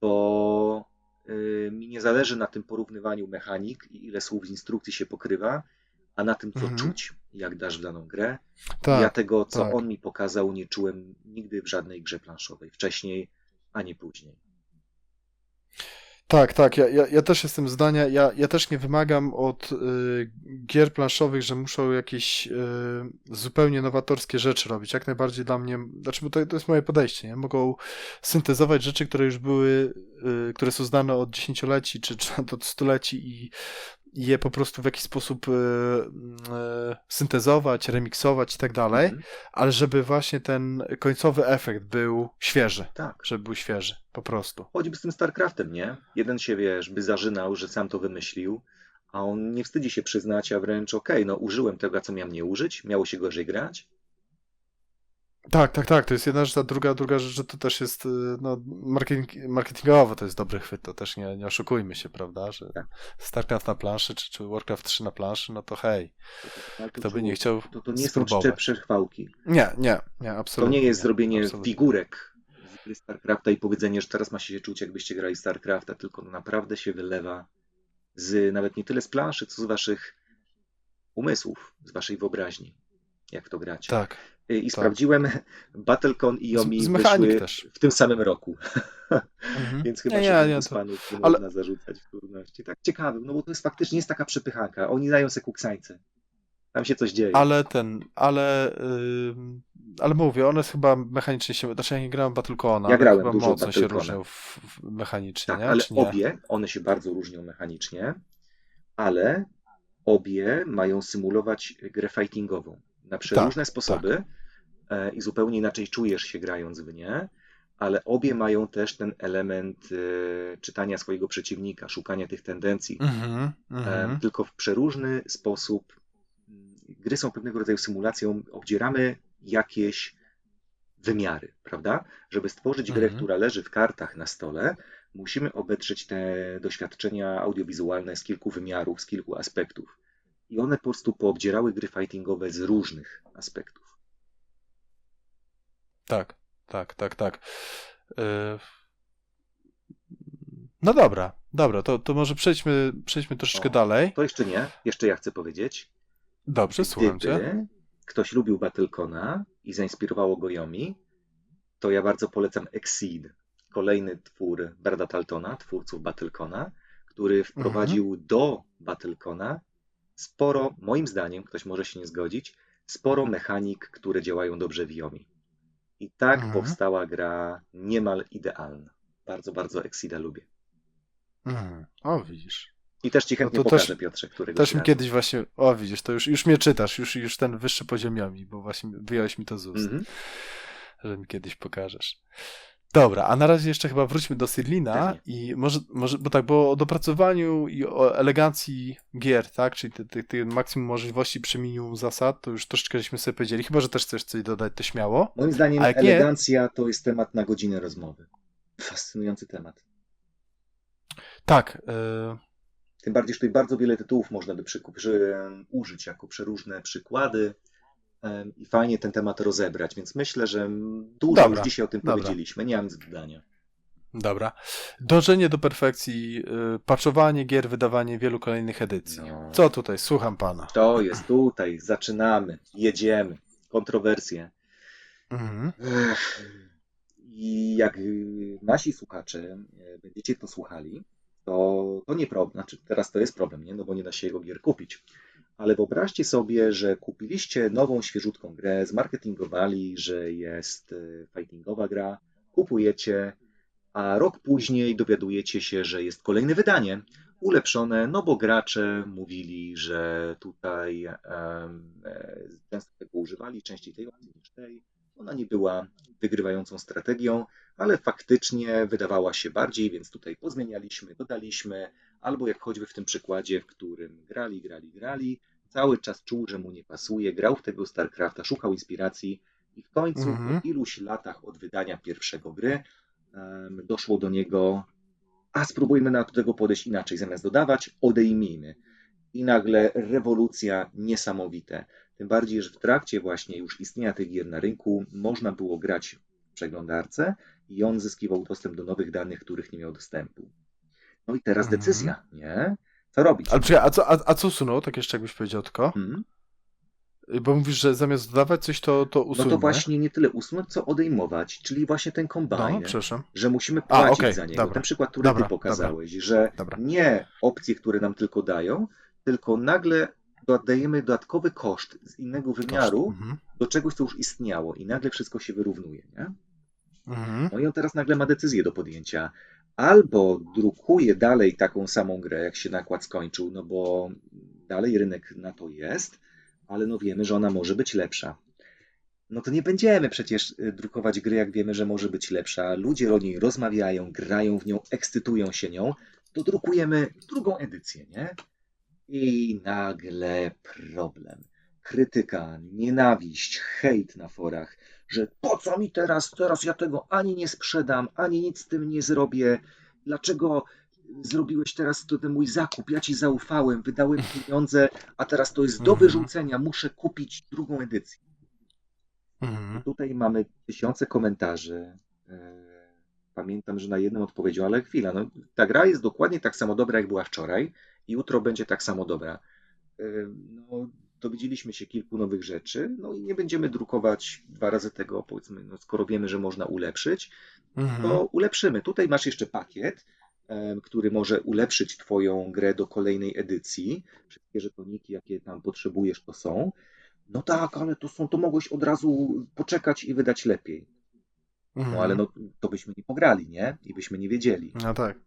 bo mi nie zależy na tym porównywaniu mechanik i ile słów z instrukcji się pokrywa, a na tym, co Mhm. czuć, jak dasz w daną grę. I ja Tak, tego, co on tak. mi pokazał, nie czułem nigdy w żadnej grze planszowej, wcześniej ani później. Tak, tak, ja też jestem zdania, ja też nie wymagam od gier planszowych, że muszą jakieś zupełnie nowatorskie rzeczy robić. Jak najbardziej dla mnie, znaczy, bo to jest moje podejście, nie? Mogą syntezować rzeczy, które już były, które są znane od dziesięcioleci, czy nawet od stuleci i je po prostu w jakiś sposób syntezować, remiksować i tak dalej, Mhm. ale żeby właśnie ten końcowy efekt był świeży, Tak. żeby był świeży, po prostu. Choćby z tym StarCraftem, nie? Jeden się, wiesz, by zażynał, że sam to wymyślił, a on nie wstydzi się przyznać, a wręcz okej, no użyłem tego, co miałem nie użyć, miało się gorzej grać. Tak, tak, tak, to jest jedna rzecz, a druga rzecz, że to też jest, no, marketingowo to jest dobry chwyt, to też nie oszukujmy się, prawda, że Tak. StarCraft na planszy, czy Warcraft 3 na planszy, no to hej, Ale kto by nie chciał to nie są czcze spróbować. przechwałki. Nie, To nie absolutnie jest nie, zrobienie absolutnie. figurek z gry StarCrafta i powiedzenie, że teraz ma się czuć, jakbyście grali StarCrafta, tylko no naprawdę się wylewa z nawet nie tyle z planszy, co z waszych umysłów, z waszej wyobraźni, jak w to gracie. Tak, I tak. sprawdziłem, Battlecon i Z Yomi mechanik wyszły też. w tym samym roku. Mhm. Więc Nie, chyba nie, żadnemu nie, z to, panów nie ale można zarzucać wtórności. Tak ciekawy, no bo to jest faktycznie jest taka przepychanka. Oni dają se kuksańce. Tam się coś dzieje. Ale mówię, one chyba mechanicznie się, znaczy ja nie grałem w Battlecona, Ja ale grałem chyba dużo w mocno się Battlecona. różnią mechanicznie, Tak, nie? ale Czy nie? obie, one się bardzo różnią mechanicznie, ale obie mają symulować grę fightingową na przeróżne Tak, tak. sposoby i zupełnie inaczej czujesz się grając w nie, ale obie mają też ten element czytania swojego przeciwnika, szukania tych tendencji, Mhm, mhm, tylko w przeróżny sposób. Gry są pewnego rodzaju symulacją, obdzieramy jakieś wymiary, prawda? Żeby stworzyć grę, mhm, która leży w kartach na stole, musimy obedrzeć te doświadczenia audiowizualne z kilku wymiarów, z kilku aspektów. I one po prostu poobdzierały gry fightingowe z różnych aspektów. tak, tak, tak, tak. Y, No dobra, dobra, to może przejdźmy troszeczkę O, dalej. to jeszcze nie. Jeszcze ja chcę powiedzieć, Dobrze, słucham cię. gdyby ktoś lubił Battlecona i zainspirowało go Yomi, to ja bardzo polecam Exceed, kolejny twór Berda Taltona, twórców Battlecona, który Mhm, wprowadził do Battlecona sporo, moim zdaniem, ktoś może się nie zgodzić, sporo mechanik, które działają dobrze w Yomi. I tak mhm, powstała gra niemal idealna. Bardzo, bardzo Exceeda lubię. mhm. O, widzisz. I też ci No chętnie to pokażę, Piotrze, któregoś też mi razu. kiedyś właśnie, o widzisz, to już mnie czytasz, już ten wyższy poziomiomi, bo właśnie wyjąłeś mi to z ust, Mhm, że mi kiedyś pokażesz. Dobra, a na razie jeszcze chyba wróćmy do Sirlina pewnie. i bo tak, bo o dopracowaniu i o elegancji gier, tak, czyli te maksimum możliwości przy minimum zasad, to już troszeczkę żeśmy sobie powiedzieli, chyba, że też chcesz coś dodać, to śmiało, Moim a zdaniem jak nie, elegancja to jest temat na godzinę rozmowy. Fascynujący temat. tak, Tym bardziej, że tutaj bardzo wiele tytułów można by użyć jako przeróżne przykłady i fajnie ten temat rozebrać, więc myślę, że dużo już dobra, dzisiaj o tym dobra. powiedzieliśmy. Nie mam nic do dodania. Dobra. Dążenie do perfekcji, patchowanie gier, wydawanie wielu kolejnych edycji. No, Co tutaj? Słucham pana. to jest tutaj, zaczynamy, jedziemy, kontrowersje. Mhm. Ech. I jak nasi słuchacze będziecie to słuchali, to nie problem, znaczy teraz to jest problem, nie? No bo nie da się jego gier kupić. Ale wyobraźcie sobie, że kupiliście nową, świeżutką grę, zmarketingowali, że jest fightingowa gra, kupujecie, a rok później dowiadujecie się, że jest kolejne wydanie, ulepszone, no bo gracze mówili, że tutaj często tego używali, częściej tej opcji niż tej. Ona nie była wygrywającą strategią, ale faktycznie wydawała się bardziej, więc tutaj pozmienialiśmy, dodaliśmy, albo jak choćby w tym przykładzie, w którym grali, cały czas czuł, że mu nie pasuje, grał w tego StarCrafta, szukał inspiracji i w końcu po Mhm. iluś latach od wydania pierwszego gry doszło do niego, a spróbujmy do tego podejść inaczej, zamiast dodawać, odejmijmy. I nagle rewolucja niesamowite. Tym bardziej, że w trakcie właśnie już istnienia tych gier na rynku można było grać w przeglądarce i on zyskiwał dostęp do nowych danych, których nie miał dostępu. No i teraz Mhm. decyzja, nie? Co robić? Ale czekaj, a co usunął? Tak jeszcze jakbyś powiedział tylko. Hmm? Bo mówisz, że zamiast dodawać coś, to No to usuńmy. właśnie nie tyle usunąć, co odejmować, czyli właśnie ten No, combine, przepraszam. że musimy A, płacić okej, za niego. Ten dobra. przykład, który ty Dobra, dobra, pokazałeś, że dobra. nie opcje, które nam tylko dają, tylko nagle dodajemy dodatkowy koszt z innego Koszt. wymiaru Mhm. do czegoś, co już istniało i nagle wszystko się wyrównuje, nie? Mhm. No i on teraz nagle ma decyzję do podjęcia. Albo drukuje dalej taką samą grę, jak się nakład skończył, no bo dalej rynek na to jest, ale no wiemy, że ona może być lepsza. No to nie będziemy przecież drukować gry, jak wiemy, że może być lepsza. Ludzie o niej rozmawiają, grają w nią, ekscytują się nią. To drukujemy drugą edycję, nie? I nagle problem. Krytyka, nienawiść, hejt na forach, że po co mi teraz ja tego ani nie sprzedam, ani nic z tym nie zrobię. Dlaczego zrobiłeś teraz ten mój zakup? Ja ci zaufałem, wydałem pieniądze, a teraz to jest do Mhm. wyrzucenia, muszę kupić drugą edycję. I Mhm. tutaj mamy tysiące komentarzy. Pamiętam, że na jedną odpowiedzią, ale chwila, no, ta gra jest dokładnie tak samo dobra, jak była wczoraj i jutro będzie tak samo dobra. No, dowiedzieliśmy się kilku nowych rzeczy, no i nie będziemy drukować dwa razy tego, powiedzmy, no, skoro wiemy, że można ulepszyć, Mhm. to ulepszymy. Tutaj masz jeszcze pakiet, który może ulepszyć twoją grę do kolejnej edycji. Wszystkie żetoniki, jakie tam potrzebujesz, to są. No tak, ale to mogłeś od razu poczekać i wydać lepiej. No ale Mhm. no, to byśmy nie pograli, nie? I byśmy nie wiedzieli. No tak.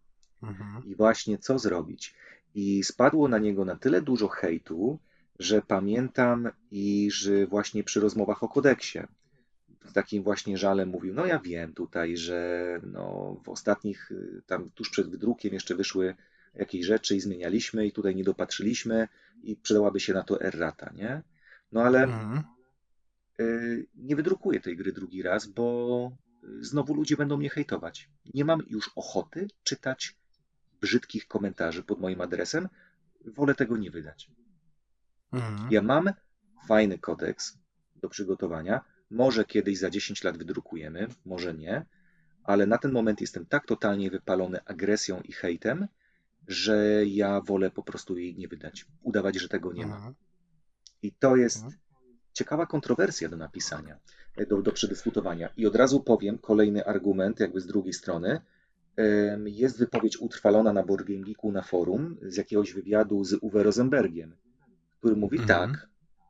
Mhm. I właśnie co zrobić? I spadło na niego na tyle dużo hejtu, że pamiętam, że właśnie przy rozmowach o kodeksie z takim właśnie żalem mówił, no ja wiem tutaj, że no, w ostatnich, tam tuż przed wydrukiem jeszcze wyszły jakieś rzeczy i zmienialiśmy i tutaj nie dopatrzyliśmy i przydałaby się na to errata, nie? No ale Mhm. nie wydrukuję tej gry drugi raz, bo znowu ludzie będą mnie hejtować. Nie mam już ochoty czytać brzydkich komentarzy pod moim adresem. Wolę tego nie wydać. Mhm. Ja mam fajny kodeks do przygotowania. Może kiedyś za 10 lat wydrukujemy, może nie, ale na ten moment jestem tak totalnie wypalony agresją i hejtem, że ja wolę po prostu jej nie wydać. Udawać, że tego nie ma. Mhm. I to jest Mhm. ciekawa kontrowersja do napisania, do przedyskutowania. I od razu powiem kolejny argument, jakby z drugiej strony. Jest wypowiedź utrwalona na Board Game Geeku na forum z jakiegoś wywiadu z Uwe Rosenbergiem, który mówi Mhm. tak,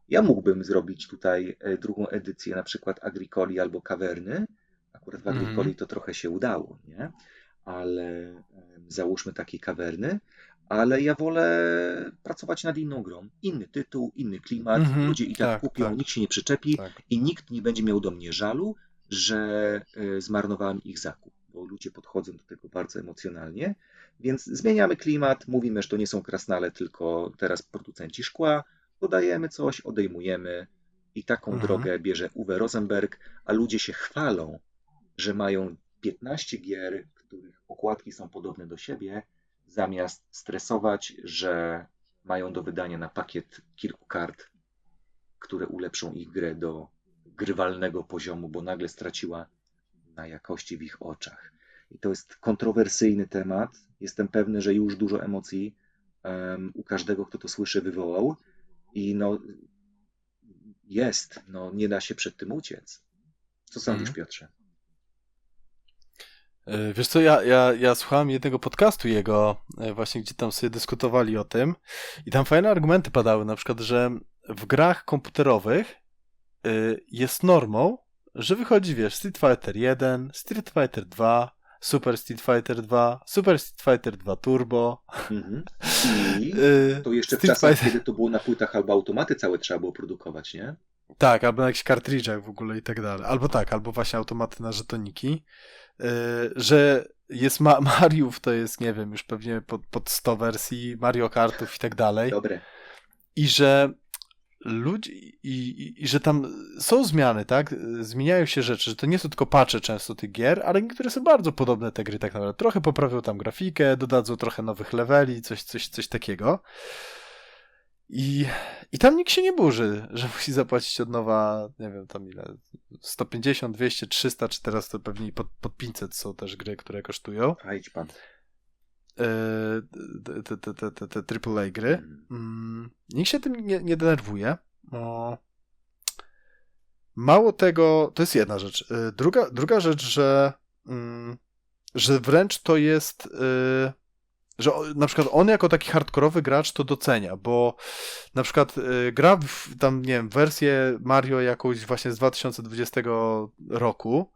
ja mógłbym zrobić tutaj drugą edycję na przykład Agricoli albo Kawerny. Akurat w Mhm. Agricoli to trochę się udało, nie? Ale załóżmy takiej Kawerny, ale ja wolę pracować nad inną grą. Inny tytuł, inny klimat, Mhm. ludzie i tak Tak, kupią, tak, nikt się nie przyczepi tak. i nikt nie będzie miał do mnie żalu, że zmarnowałem ich zakup, bo ludzie podchodzą do tego bardzo emocjonalnie. Więc zmieniamy klimat, mówimy, że to nie są krasnale, tylko teraz producenci szkła, dodajemy coś, odejmujemy i taką Mhm. drogę bierze Uwe Rosenberg, a ludzie się chwalą, że mają 15 gier, których okładki są podobne do siebie, zamiast stresować, że mają do wydania na pakiet kilku kart, które ulepszą ich grę do grywalnego poziomu, bo nagle straciła na jakości w ich oczach. I to jest kontrowersyjny temat. Jestem pewny, że już dużo emocji u każdego, kto to słyszy, wywołał. I no jest, no nie da się przed tym uciec. Co sądzisz, Mhm. Piotrze? Wiesz co, ja słuchałem jednego podcastu jego, właśnie gdzie tam sobie dyskutowali o tym i tam fajne argumenty padały, na przykład, że w grach komputerowych jest normą, że wychodzi, wiesz, Street Fighter 1, Street Fighter 2, Super Street Fighter 2, Super Street Fighter 2 Turbo, Mhm. I to jeszcze w Street czasach, Fighter... kiedy to było na płytach albo automaty całe trzeba było produkować, nie? Tak, albo na jakichś kartridżach w ogóle i tak dalej. Albo tak, albo właśnie automaty na żetoniki. Że jest Mariów, to jest, nie wiem, już pewnie pod 100 wersji, Mario Kartów i tak dalej. Dobre. I że ludzie, i że tam są zmiany, tak? Zmieniają się rzeczy, że to nie są tylko patche często tych gier, ale niektóre są bardzo podobne te gry tak naprawdę. Trochę poprawią tam grafikę, dodadzą trochę nowych leveli, coś takiego. I tam nikt się nie burzy, że musi zapłacić od nowa, nie wiem tam ile, 150, 200, 300, czy teraz to pewnie pod 500 są też gry, które kosztują. A idź pan. Te AAA gry. Nikt się tym nie denerwuje. Mało tego, to jest jedna rzecz. Druga rzecz, że wręcz to jest... że na przykład on jako taki hardkorowy gracz to docenia, bo na przykład gra w tam, nie wiem, wersję Mario jakąś właśnie z 2020 roku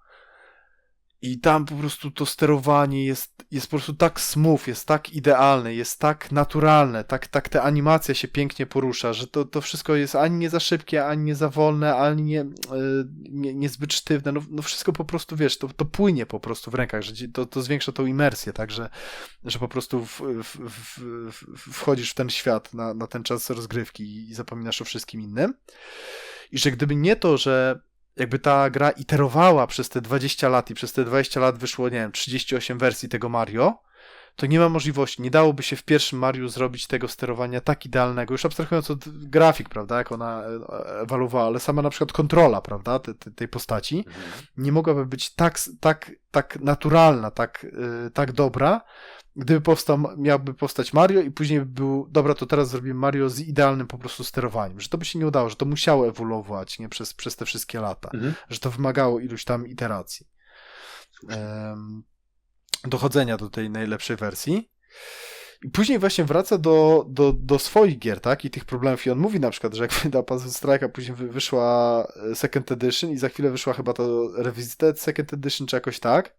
i tam po prostu to sterowanie jest po prostu tak smooth, jest tak idealne, jest tak naturalne, tak ta animacja się pięknie porusza, że to wszystko jest ani nie za szybkie, ani nie za wolne, ani nie zbyt sztywne, no wszystko po prostu, wiesz, to płynie po prostu w rękach, że to zwiększa tą imersję, tak, że po prostu wchodzisz w ten świat na ten czas rozgrywki i zapominasz o wszystkim innym. I że gdyby nie to, że jakby ta gra iterowała przez te 20 lat i przez te 20 lat wyszło, nie wiem, 38 wersji tego Mario, to nie ma możliwości, nie dałoby się w pierwszym Mariu zrobić tego sterowania tak idealnego, już abstrahując od grafik, prawda, jak ona ewoluowała, ale sama na przykład kontrola, prawda, tej postaci, nie mogłaby być tak naturalna, tak dobra, gdyby miałby powstać Mario i później by był, dobra, to teraz zrobimy Mario z idealnym po prostu sterowaniem, że to by się nie udało, że to musiało ewoluować, nie, przez te wszystkie lata, że to wymagało iluś tam iteracji. Słusznie. dochodzenia do tej najlepszej wersji. I później właśnie wraca do swoich gier, tak? I tych problemów. I on mówi na przykład, że jak wydał Puzzle Strike, a później wyszła Second Edition i za chwilę wyszła chyba to Revisited Second Edition, czy jakoś tak.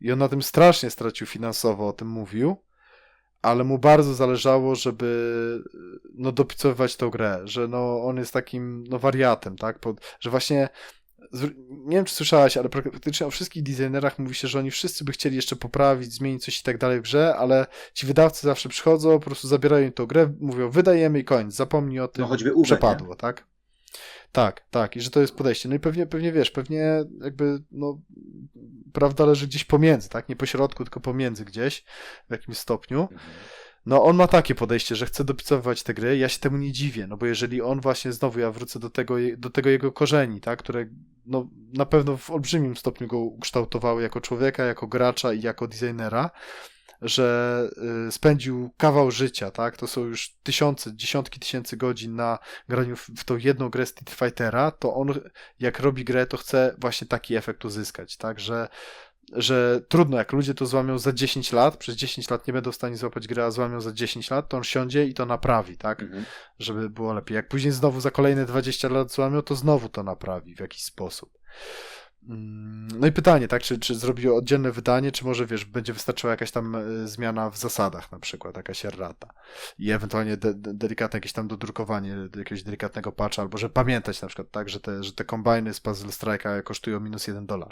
I on na tym strasznie stracił finansowo, o tym mówił. Ale mu bardzo zależało, żeby no, dopicowywać tą grę, że no, on jest takim no, wariatem, tak? Że właśnie nie wiem, czy słyszałaś, ale praktycznie o wszystkich designerach mówi się, że oni wszyscy by chcieli jeszcze poprawić, zmienić coś i tak dalej w grze, ale ci wydawcy zawsze przychodzą, po prostu zabierają im tą grę, mówią wydajemy i koniec, zapomnij o tym, No choćby Uwe, przepadło, nie? tak? Tak, i że to jest podejście. No i pewnie wiesz, pewnie jakby, no, prawda leży gdzieś pomiędzy, tak? Nie po środku, tylko pomiędzy gdzieś, w jakimś stopniu. Mhm. No on ma takie podejście, że chce dopicowywać te gry, ja się temu nie dziwię, no bo jeżeli on właśnie, znowu ja wrócę do tego jego korzeni, tak, które no, na pewno w olbrzymim stopniu go ukształtowały jako człowieka, jako gracza i jako designera, że spędził kawał życia, tak, to są już tysiące, dziesiątki tysięcy godzin na graniu w tą jedną grę Street Fightera, to on jak robi grę, to chce właśnie taki efekt uzyskać, tak, że trudno, jak ludzie to złamią za 10 lat, przez 10 lat nie będą w stanie złapać gry, a złamią za 10 lat, to on siądzie i to naprawi, tak? Mhm. Żeby było lepiej. Jak później znowu za kolejne 20 lat złamią, to znowu to naprawi w jakiś sposób. No i pytanie, tak, czy zrobi oddzielne wydanie, czy może, wiesz, będzie wystarczyła jakaś tam zmiana w zasadach, na przykład, jakaś errata i ewentualnie delikatne jakieś tam dodrukowanie jakiegoś delikatnego patcha, albo że pamiętać na przykład, tak, że te kombajny z Puzzle Strike'a kosztują -$1.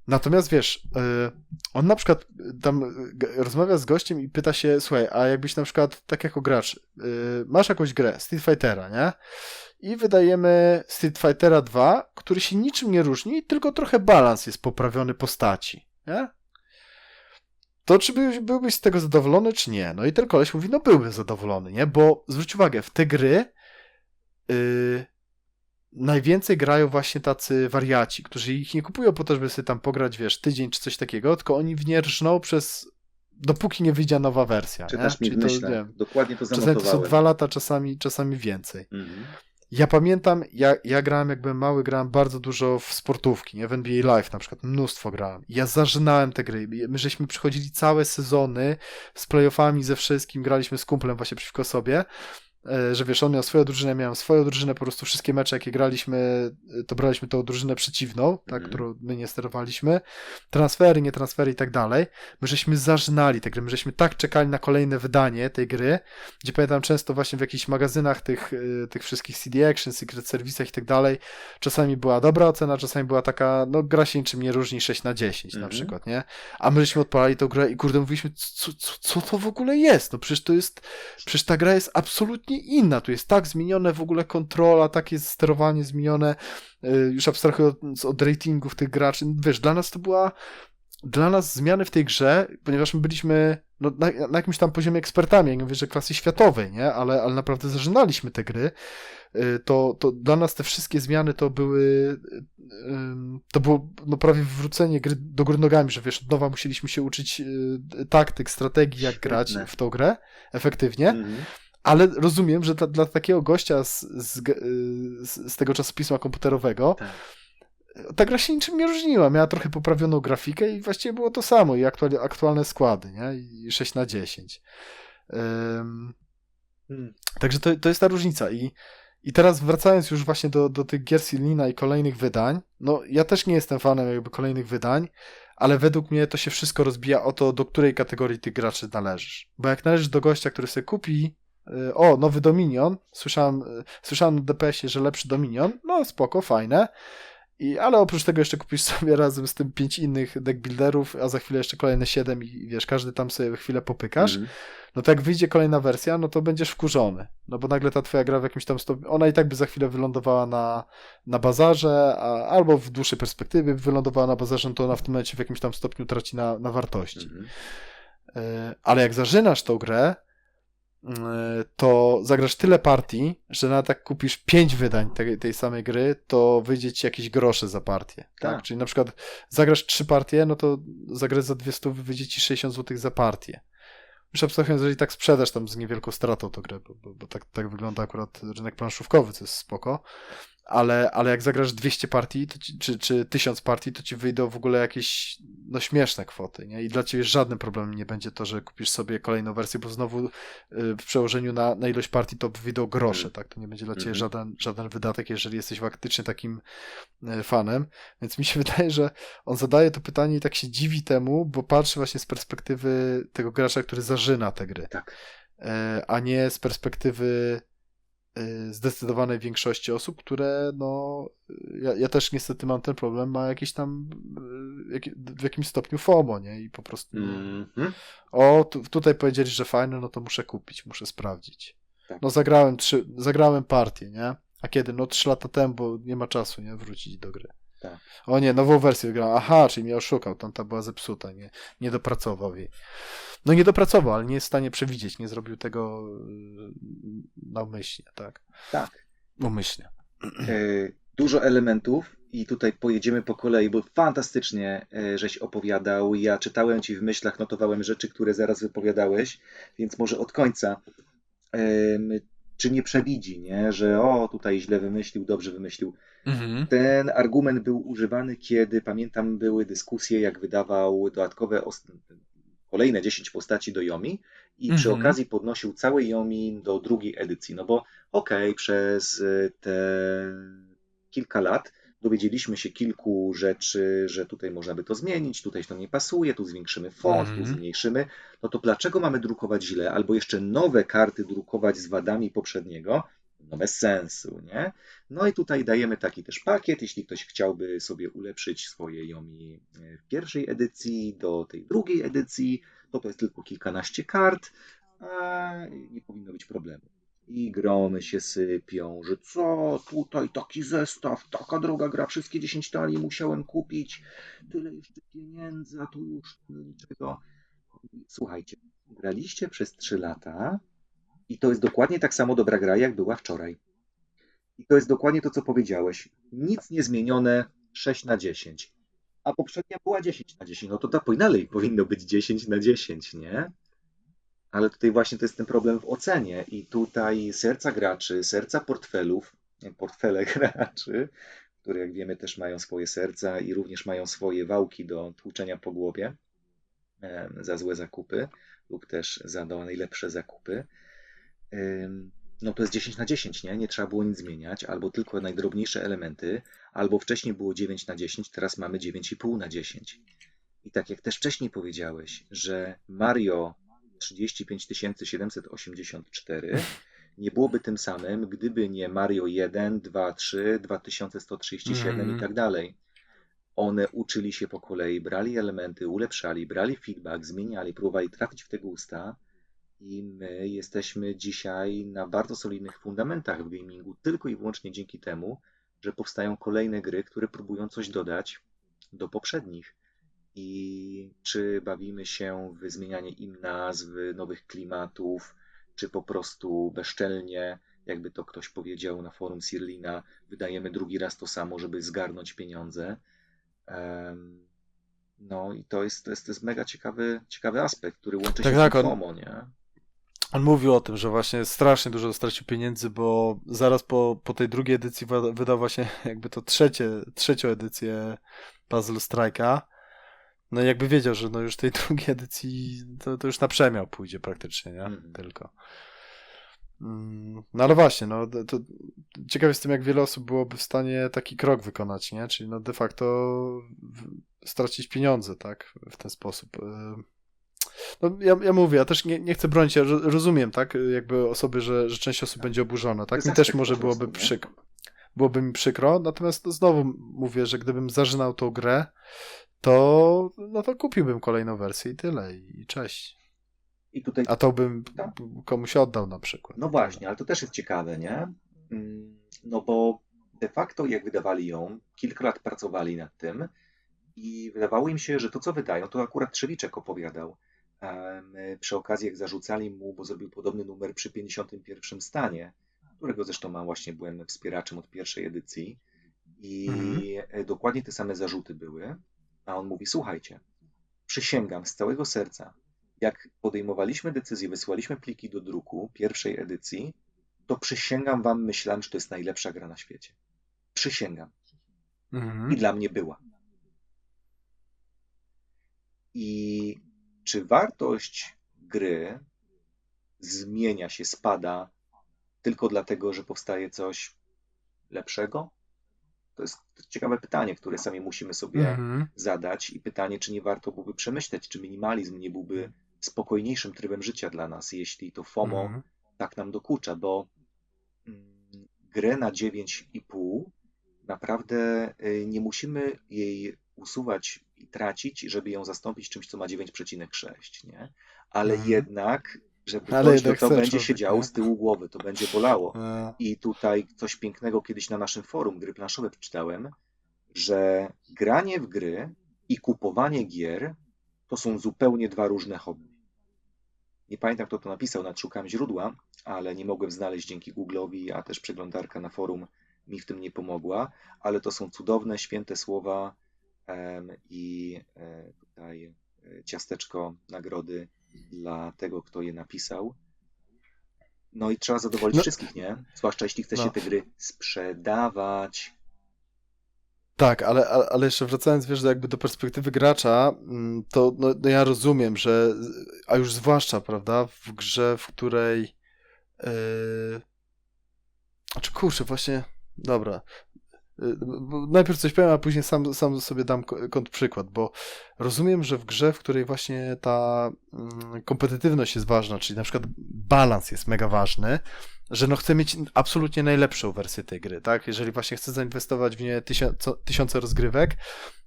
Natomiast wiesz, on na przykład tam rozmawia z gościem i pyta się, słuchaj, a jakbyś na przykład tak jako gracz masz jakąś grę, Street Fightera, nie? I wydajemy Street Fightera 2, który się niczym nie różni, tylko trochę balans jest poprawiony postaci, nie? To czy byłbyś z tego zadowolony, czy nie? No i ten koleś mówi, no byłbym zadowolony, nie? Bo zwróć uwagę, w te gry najwięcej grają właśnie tacy wariaci, którzy ich nie kupują po to, żeby sobie tam pograć, wiesz, tydzień czy coś takiego, tylko oni w nie rżną dopóki nie wyjdzie nowa wersja. Czytasz nie? mi w myślach. Dokładnie to czasami to są zanotowałem. 2 lata, czasami więcej. Mhm. Ja pamiętam, ja grałem, jak byłem mały, grałem bardzo dużo w sportówki, nie? W NBA Live na przykład, mnóstwo grałem. Ja zażynałem te gry. My żeśmy przychodzili całe sezony z playoffami, ze wszystkim, graliśmy z kumplem właśnie przeciwko sobie, że wiesz, on miał swoją drużynę, miałem swoją drużynę, po prostu wszystkie mecze, jakie graliśmy, to braliśmy tą drużynę przeciwną, tak, którą my nie sterowaliśmy, transfery, nie transfery i tak dalej. My żeśmy zażynali te gry, my żeśmy tak czekali na kolejne wydanie tej gry, gdzie pamiętam często właśnie w jakichś magazynach tych wszystkich CD Action, Secret Service'ach i tak dalej, czasami była dobra ocena, czasami była taka, no gra się niczym nie różni 6/10 na przykład, nie? A my żeśmy odpalali tą grę i kurde mówiliśmy, co to w ogóle jest? No przecież ta gra jest absolutnie inna, tu jest tak zmienione w ogóle kontrola, tak jest sterowanie zmienione, już abstrahując od ratingów tych graczy, wiesz, dla nas zmiany w tej grze, ponieważ my byliśmy no, na jakimś tam poziomie ekspertami, jak mówię, że klasy światowej, nie? Ale naprawdę zażynaliśmy te gry, to dla nas te wszystkie zmiany to było no, prawie wywrócenie gry do góry nogami, że wiesz, od nowa musieliśmy się uczyć taktyk, strategii, jak grać w tą grę efektywnie. Ale rozumiem, że dla takiego gościa z tego czasopisma komputerowego ta gra się niczym nie różniła. Miała trochę poprawioną grafikę i właściwie było to samo. I aktualne składy, nie? I 6/10. Także to jest ta różnica. I teraz wracając już właśnie do tych gier Silnina i kolejnych wydań, no ja też nie jestem fanem jakby kolejnych wydań, ale według mnie to się wszystko rozbija o to, do której kategorii tych graczy należysz. Bo jak należysz do gościa, który sobie kupi nowy Dominion, słyszałem na DPS-ie, że lepszy Dominion, no spoko, fajne, ale oprócz tego jeszcze kupisz sobie razem z tym 5 innych deckbuilderów, a za chwilę jeszcze kolejne 7 i wiesz, każdy tam sobie chwilę popykasz, no to jak wyjdzie kolejna wersja, no to będziesz wkurzony, no bo nagle ta twoja gra w jakimś tam stopniu, ona i tak by za chwilę wylądowała na bazarze, albo w dłuższej perspektywie by wylądowała na bazarze, no to ona w tym momencie w jakimś tam stopniu traci na wartości. Ale jak zażynasz tą grę, to zagrasz tyle partii, że nawet jak kupisz 5 wydań tej samej gry, to wyjdzie ci jakieś grosze za partię. Tak? Czyli na przykład zagrasz 3 partie, no to zagrasz za 200, wyjdzie ci 60 zł za partię. Już abstrahując, jeżeli tak sprzedasz tam z niewielką stratą tą grę, bo tak wygląda akurat rynek planszówkowy, co jest spoko, ale jak zagrasz 200 partii, czy 1000 partii, to ci wyjdą w ogóle jakieś no, śmieszne kwoty, nie? I dla ciebie żadnym problemem nie będzie to, że kupisz sobie kolejną wersję, bo znowu w przełożeniu na ilość partii to wyjdą grosze, Mm, tak? To nie będzie dla ciebie mhm. żaden wydatek, jeżeli jesteś faktycznie takim fanem. Więc mi się wydaje, że on zadaje to pytanie i tak się dziwi temu, bo patrzy właśnie z perspektywy tego gracza, który zażyna te gry, Tak, a nie z perspektywy zdecydowanej większości osób, które no, ja też niestety mam ten problem, ma jakieś tam w jakimś stopniu FOMO, nie? I po prostu mhm. o, tutaj powiedzieli, że fajne, no to muszę kupić, muszę sprawdzić. Tak, No zagrałem partię, nie? A kiedy? No 3 lata temu, bo nie ma czasu, nie? Wrócić do gry. tak. O nie, nową wersję grałem. Aha, czyli mnie oszukał, tamta była zepsuta, nie dopracował jej. No nie dopracował, ale nie jest w stanie przewidzieć, nie zrobił tego naumyślnie, tak? Tak. Umyślnie. Dużo elementów i tutaj pojedziemy po kolei, bo fantastycznie żeś opowiadał. Ja czytałem ci w myślach, notowałem rzeczy, które zaraz wypowiadałeś, więc może od końca. Em, Czy nie przewidzi, nie? Że o, tutaj źle wymyślił, dobrze wymyślił. Mhm. Ten argument był używany, kiedy pamiętam, były dyskusje, jak wydawał dodatkowe kolejne 10 postaci do Yomi i przy Mhm. okazji podnosił całe Yomi do drugiej edycji. No bo okej, przez te kilka lat dowiedzieliśmy się kilku rzeczy, że tutaj można by to zmienić, tutaj to nie pasuje, tu zwiększymy font, tu Mhm. zmniejszymy. No to dlaczego mamy drukować źle, albo jeszcze nowe karty drukować z wadami poprzedniego? No bez sensu, nie? No i tutaj dajemy taki też pakiet, jeśli ktoś chciałby sobie ulepszyć swoje Yomi w pierwszej edycji do tej drugiej edycji, to jest tylko kilkanaście kart, a nie powinno być problemu. I gromy się sypią, że co, tutaj taki zestaw, taka droga gra, wszystkie 10 talii musiałem kupić, tyle jeszcze pieniędzy, a tu już niczego. Słuchajcie, graliście przez 3 lata i to jest dokładnie tak samo dobra gra, jak była wczoraj. I to jest dokładnie to, co powiedziałeś. Nic nie zmienione, 6 na 10. A poprzednia była 10 na 10. No to ta dalej powinno być 10 na 10, nie? Ale tutaj właśnie to jest ten problem w ocenie. I tutaj serca graczy, serca portfelów, portfele graczy, które jak wiemy też mają swoje serca i również mają swoje wałki do tłuczenia po głowie za złe zakupy lub też za najlepsze zakupy. No to jest 10 na 10, nie? Nie trzeba było nic zmieniać, albo tylko najdrobniejsze elementy, albo wcześniej było 9 na 10, teraz mamy 9,5 na 10. I tak jak też wcześniej powiedziałeś, że Mario 35 784 nie byłoby tym samym, gdyby nie Mario 1, 2, 3, 2137 i Mhm. tak dalej. One uczyli się po kolei, brali elementy, ulepszali, brali feedback, zmieniali, próbowali trafić w te gusta i my jesteśmy dzisiaj na bardzo solidnych fundamentach w gamingu tylko i wyłącznie dzięki temu, że powstają kolejne gry, które próbują coś dodać do poprzednich. I czy bawimy się w zmienianie im nazw, nowych klimatów, czy po prostu bezczelnie, jakby to ktoś powiedział na forum Sirlina, wydajemy drugi raz to samo, żeby zgarnąć pieniądze. No i to jest mega ciekawy aspekt, który łączy Tak, się z tym tak, on, FOMO, nie? on mówił o tym, że właśnie strasznie dużo stracił pieniędzy, bo zaraz po tej drugiej edycji wydał właśnie jakby to trzecią edycję Puzzle Strike'a. No i jakby wiedział, że no już tej drugiej edycji to już na przemiał pójdzie praktycznie, nie? Mhm. Tylko. No ale właśnie, no to ciekaw jestem, jak wiele osób byłoby w stanie taki krok wykonać, nie? Czyli no de facto stracić pieniądze, tak? W ten sposób. No, ja mówię, ja też nie chcę bronić, ja rozumiem, tak? Jakby osoby, że część osób będzie oburzona, To tak? jest Mi też aspekt po może prostu, nie? byłoby mi przykro, natomiast no, znowu mówię, że gdybym zażynał tą grę, to no to kupiłbym kolejną wersję i tyle, i cześć. I tutaj, A to bym tak, komuś oddał na przykład no i tyle. właśnie, ale to też jest ciekawe, nie? No bo de facto jak wydawali ją, kilka lat pracowali nad tym i wydawało im się, że to co wydają, to akurat Trzewiczek opowiadał. Przy okazji jak zarzucali mu, bo zrobił podobny numer przy 51 stanie, którego zresztą mam właśnie, byłem wspieraczem od pierwszej edycji Mhm. i dokładnie te same zarzuty były, a on mówi, słuchajcie, przysięgam z całego serca, jak podejmowaliśmy decyzję, wysyłaliśmy pliki do druku pierwszej edycji, to przysięgam wam, myślałem, że to jest najlepsza gra na świecie. Przysięgam. I Mhm. dla mnie była. I czy wartość gry zmienia się, spada tylko dlatego, że powstaje coś lepszego? To jest ciekawe pytanie, które sami musimy sobie Mhm. zadać i pytanie, czy nie warto byłoby przemyśleć, czy minimalizm nie byłby spokojniejszym trybem życia dla nas, jeśli to FOMO Mhm. tak nam dokucza, bo grę na 9,5 naprawdę nie musimy jej usuwać i tracić, żeby ją zastąpić czymś, co ma 9,6, nie? Ale Mhm. jednak, żeby Ale dojść do jednak to, chce będzie się człowiek, działo nie? z tyłu głowy, to będzie bolało. E, I tutaj coś pięknego kiedyś na naszym forum Gry Planszowe przeczytałem, że granie w gry i kupowanie gier to są zupełnie dwa różne hobby. Nie pamiętam, kto to napisał, nadszukałem źródła, ale nie mogłem znaleźć dzięki Google'owi, a też przeglądarka na forum mi w tym nie pomogła, ale to są cudowne, święte słowa i tutaj ciasteczko nagrody dla tego, kto je napisał. No i trzeba zadowolić No, wszystkich, nie? Zwłaszcza jeśli chce się no. te gry sprzedawać. Tak, ale jeszcze wracając, wiesz, jakby do perspektywy gracza, to no ja rozumiem, że, a już zwłaszcza, prawda, w grze, w której, yy, znaczy kurczę, właśnie, dobra, bo najpierw coś powiem, a później sam sobie dam kontrprzykład, bo rozumiem, że w grze, w której właśnie ta kompetytywność jest ważna, czyli na przykład balans jest mega ważny, że no chcę mieć absolutnie najlepszą wersję tej gry, tak? Jeżeli właśnie chcę zainwestować w nie tysiące rozgrywek,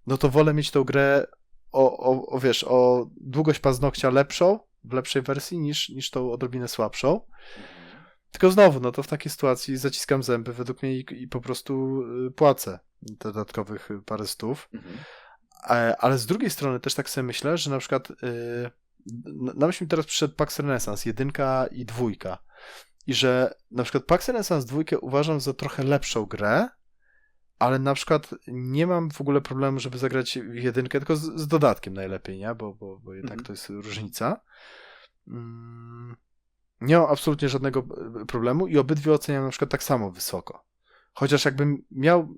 no to wolę mieć tą grę wiesz, o długość paznokcia lepszą, w lepszej wersji niż tą odrobinę słabszą. Mhm, Tylko znowu, no to w takiej sytuacji zaciskam zęby według mnie i po prostu płacę dodatkowych parę stów. mhm, Ale z drugiej strony też tak sobie myślę, że na przykład na myśl mi teraz przyszedł Pax Renaissance 1 i 2 i że na przykład Pax Renaissance 2 uważam za trochę lepszą grę, ale na przykład nie mam w ogóle problemu, żeby zagrać w 1, tylko z dodatkiem najlepiej, nie? Bo jednak mhm. to jest różnica. Mm, Nie mam absolutnie żadnego problemu i obydwie oceniam na przykład tak samo wysoko. Chociaż jakbym miał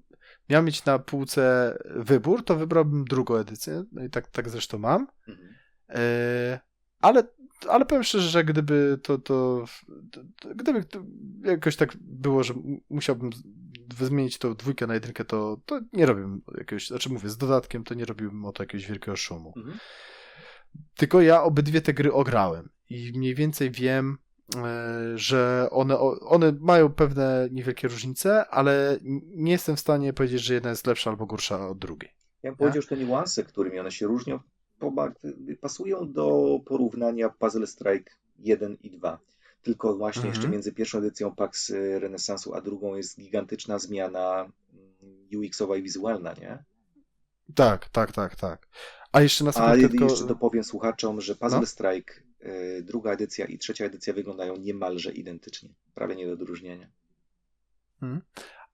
mieć na półce wybór, to wybrałbym drugą edycję. No i tak zresztą mam. Mhm. E, ale, ale powiem szczerze, że gdyby gdyby to jakoś tak było, że musiałbym zmienić tą 2 na 1, to nie robiłbym jakiegoś, znaczy mówię, z dodatkiem to nie robiłbym o to jakiegoś wielkiego szumu. Mhm. Tylko ja obydwie te gry ograłem i mniej więcej wiem, że one mają pewne niewielkie różnice, ale nie jestem w stanie powiedzieć, że jedna jest lepsza albo gorsza od drugiej. Ja bym Nie? powiedział, że te niuanse, którymi one się różnią, pasują do porównania Puzzle Strike 1 i 2. Tylko właśnie jeszcze Mhm. między pierwszą edycją Pax Renesansu a drugą jest gigantyczna zmiana UX-owa i wizualna, nie? Tak, tak, tak, tak. A jeszcze na A sekundkę tylko, jeszcze dopowiem słuchaczom, że Puzzle no. Strike druga edycja i trzecia edycja wyglądają niemalże identycznie. Prawie nie do odróżnienia. Mhm.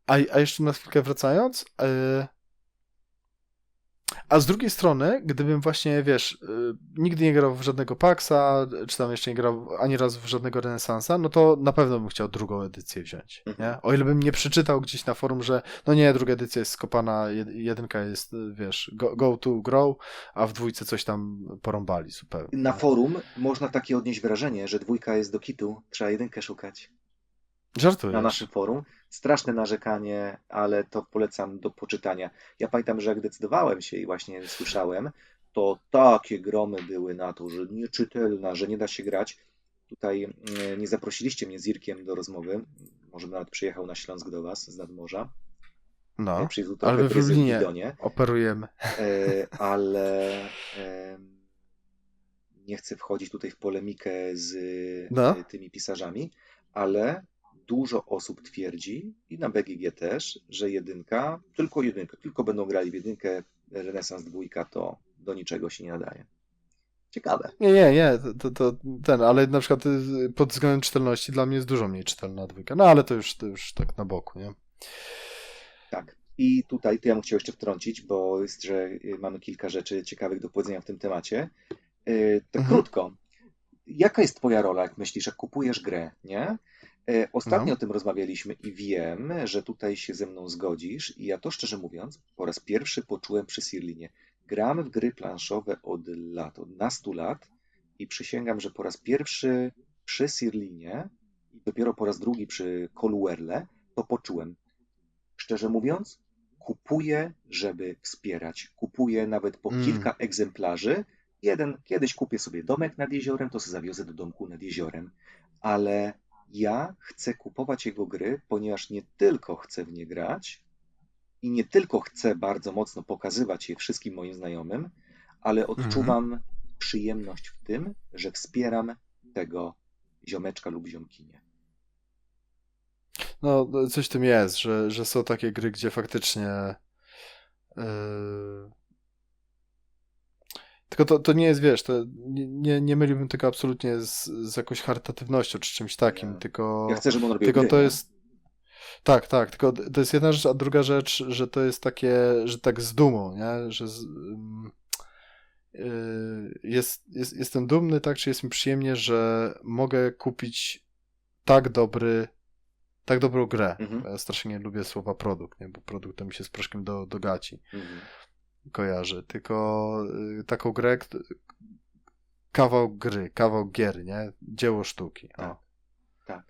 A jeszcze na chwilkę wracając, a z drugiej strony, gdybym właśnie, wiesz, nigdy nie grał w żadnego Paxa, czy tam jeszcze nie grał ani razu w żadnego Renesansa, no to na pewno bym chciał drugą edycję wziąć, Mhm. nie? O ile bym nie przeczytał gdzieś na forum, że no nie, druga edycja jest skopana, jedynka jest, wiesz, go to grow, a w 2 coś tam porąbali zupełnie, Na nie? forum można takie odnieść wrażenie, że dwójka jest do kitu, trzeba jedynkę szukać. Na naszym Żartujesz. forum. Straszne narzekanie, ale to polecam do poczytania. Ja pamiętam, że jak decydowałem się i właśnie słyszałem, to takie gromy były na to, że nieczytelna, że nie da się grać. Tutaj nie zaprosiliście mnie z Irkiem do rozmowy. Może bym nawet przyjechał na Śląsk do Was z nadmorza. No, Przyjdą ale trochę my w gryzy w Lublinie bidonie, operujemy. ale nie chcę wchodzić tutaj w polemikę z No, tymi pisarzami, ale dużo osób twierdzi, i na BGG też, że jedynka, tylko będą grali w jedynkę, Renesans dwójka to do niczego się nie nadaje. Ciekawe. nie, ale na przykład pod względem czytelności dla mnie jest dużo mniej czytelna 2. No ale to już tak na boku, nie? Tak. I tutaj to ja bym chciał jeszcze wtrącić, bo jest, że mamy kilka rzeczy ciekawych do powiedzenia w tym temacie. Tak Mhm. krótko. Jaka jest twoja rola, jak myślisz, jak kupujesz grę, nie? Ostatnio No. o tym rozmawialiśmy i wiem, że tutaj się ze mną zgodzisz i ja to szczerze mówiąc po raz pierwszy poczułem przy Sirlinie. Gram w gry planszowe od nastu lat i przysięgam, że po raz pierwszy przy Sirlinie i dopiero po raz drugi przy Coluerle to poczułem. Szczerze mówiąc, kupuję, żeby wspierać. Kupuję nawet po Mm. kilka egzemplarzy. Kiedyś kupię sobie domek nad jeziorem, to sobie zawiozę do domku nad jeziorem. Ale ja chcę kupować jego gry, ponieważ nie tylko chcę w nie grać i nie tylko chcę bardzo mocno pokazywać je wszystkim moim znajomym, ale Mhm. odczuwam przyjemność w tym, że wspieram tego ziomeczka lub ziomkinię. No, coś w tym jest, że są takie gry, gdzie faktycznie. Yy... Tylko to nie jest, wiesz, to nie myliłbym tego absolutnie z jakąś charytatywnością czy czymś takim, Ja, ja chcę, żeby on robił tylko gry, to nie? jest. Tak, tak, tylko to jest jedna rzecz, a druga rzecz, że to jest takie, że tak z dumą, nie? Jestem dumny, tak, czy jest mi przyjemnie, że mogę kupić tak tak dobrą grę. Mhm, Ja strasznie nie lubię słowa produkt, nie? Bo produkt to mi się z proszkiem do gaci mhm. kojarzy, tylko taką grę, kawał gry, kawał gier, nie? Dzieło sztuki. Tak, O. tak.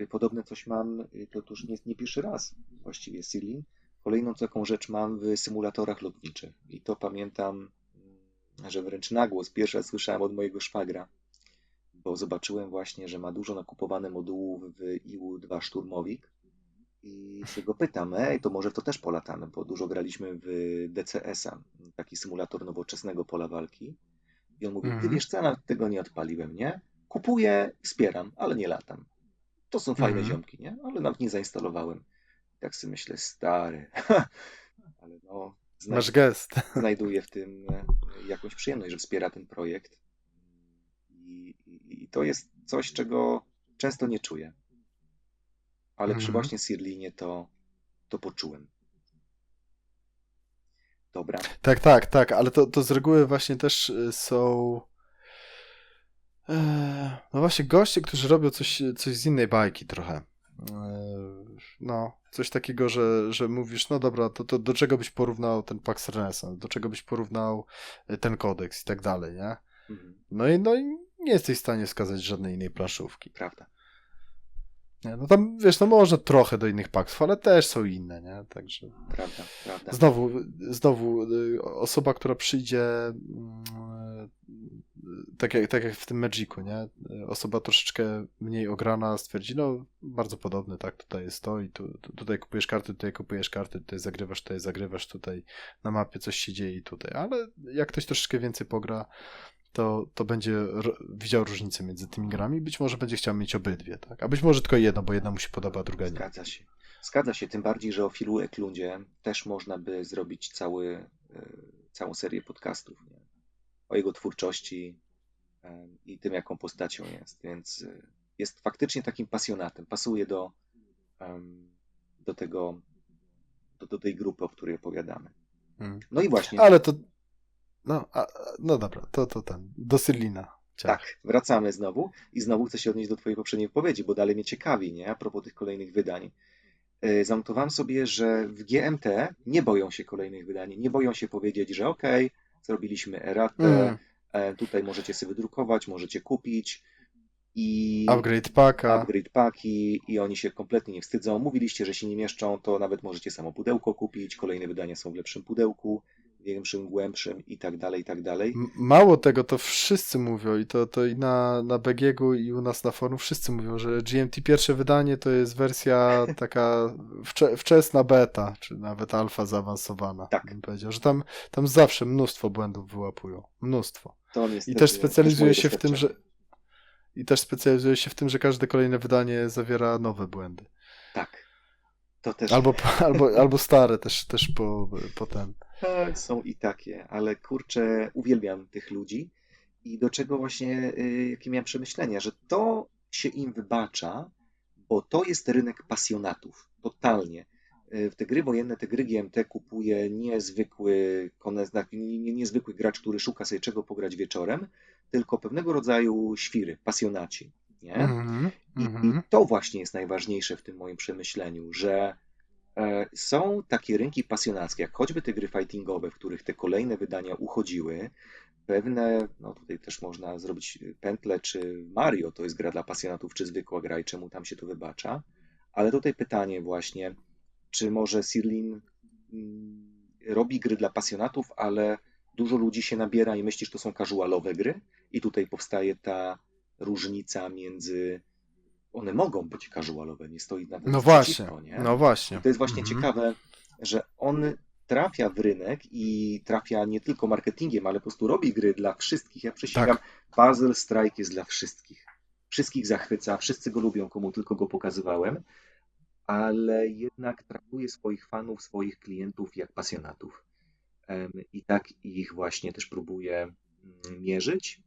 Podobne coś mam, to już nie pierwszy raz właściwie Sirlin. Kolejną taką rzecz mam w symulatorach lotniczych. I to pamiętam, że wręcz na głos pierwszy raz słyszałem od mojego szwagra, bo zobaczyłem właśnie, że ma dużo nakupowane modułów w IU-2 Szturmowik i się go pytam, to może w to też polatamy, bo dużo graliśmy w DCS-a, taki symulator nowoczesnego pola walki. I on mówi, ty Mhm, wiesz co, ja nawet tego nie odpaliłem, nie? Kupuję, wspieram, ale nie latam. To są fajne mhm. ziomki, nie? Ale nawet nie zainstalowałem. Tak sobie myślę, stary, ale no, Masz gest. znajduję w tym jakąś przyjemność, że wspiera ten projekt. I to jest coś, czego często nie czuję. Ale przy Mhm. właśnie Sirlinie to poczułem. Dobra. Tak, tak, tak, ale to z reguły właśnie też są no właśnie goście, którzy robią coś z innej bajki trochę. No, coś takiego, że mówisz, no dobra, to do czego byś porównał ten Pax Renaissance, do czego byś porównał ten kodeks i tak dalej, nie? Mhm. No i nie jesteś w stanie wskazać żadnej innej planszówki. Prawda, Nie? No tam, wiesz, no może trochę do innych paksów, ale też są inne, nie? Także prawda, prawda. znowu osoba, która przyjdzie tak jak w tym Magicu, nie? Osoba troszeczkę mniej ograna stwierdzi, no bardzo podobny, tak, tutaj jest to i tutaj kupujesz karty, tutaj zagrywasz, tutaj na mapie coś się dzieje i tutaj, ale jak ktoś troszeczkę więcej pogra, to będzie widział różnicę między tymi grami, być może będzie chciał mieć obydwie, tak? A być może tylko jedno, bo jedna mu się podoba, a druga nie. Zgadza się. Zgadza się, tym bardziej, że o Philu Eklundzie też można by zrobić całą serię podcastów, nie? O jego twórczości i tym, jaką postacią jest. Więc jest faktycznie takim pasjonatem. Pasuje em, do tego, do tej grupy, o której opowiadamy. Mm. No i właśnie, Ale no dobra, to ten, do Syrlina. Ciach. tak, wracamy znowu i znowu chcę się odnieść do twojej poprzedniej wypowiedzi, bo dalej mnie ciekawi, nie? A propos tych kolejnych wydań. Zanotowałem sobie, że w GMT nie boją się kolejnych wydań, nie boją się powiedzieć, że okej, zrobiliśmy eratę, Mm. tutaj możecie sobie wydrukować, możecie kupić i Upgrade packa. upgrade paki i oni się kompletnie nie wstydzą. Mówiliście, że się nie mieszczą, to nawet możecie samo pudełko kupić, kolejne wydania są w lepszym pudełku, większym, głębszym i tak dalej, i tak dalej. Mało tego, to wszyscy mówią i to i na BGG-u i u nas na forum wszyscy mówią, że GMT pierwsze wydanie to jest wersja taka wczesna beta, czy nawet alfa zaawansowana, Tak, bym powiedział, że tam zawsze mnóstwo błędów wyłapują. Mnóstwo. to I też niestety też specjalizuje moje się w tym, doświadczenie. że każde kolejne wydanie zawiera nowe błędy. Tak, to też Albo stare też po ten. są i takie, ale kurczę, uwielbiam tych ludzi i do czego właśnie, jakie miałem przemyślenia, że to się im wybacza, bo to jest rynek pasjonatów, totalnie. W te gry wojenne, te gry GMT kupuje niezwykły gracz, który szuka sobie czego pograć wieczorem, tylko pewnego rodzaju świry, pasjonaci. nie? Mhm. I Mhm. to właśnie jest najważniejsze w tym moim przemyśleniu, że są takie rynki pasjonackie, jak choćby te gry fightingowe, w których te kolejne wydania uchodziły. Pewne, no tutaj też można zrobić pętlę, czy Mario to jest gra dla pasjonatów, czy zwykła gra i czemu tam się to wybacza. Ale tutaj pytanie właśnie, czy może Sirlin robi gry dla pasjonatów, ale dużo ludzi się nabiera i myśli, że to są casualowe gry i tutaj powstaje ta różnica między one mogą być casualowe, nie stoi nawet No nic właśnie, przeciwko, nie? no I właśnie. to jest właśnie Mhm. ciekawe, że on trafia w rynek i trafia nie tylko marketingiem, ale po prostu robi gry dla wszystkich. Ja przysięgam, Tak. Puzzle Strike jest dla wszystkich. Wszystkich zachwyca, wszyscy go lubią, komu tylko go pokazywałem, ale jednak traktuje swoich fanów, swoich klientów jak pasjonatów. I tak ich właśnie też próbuje mierzyć.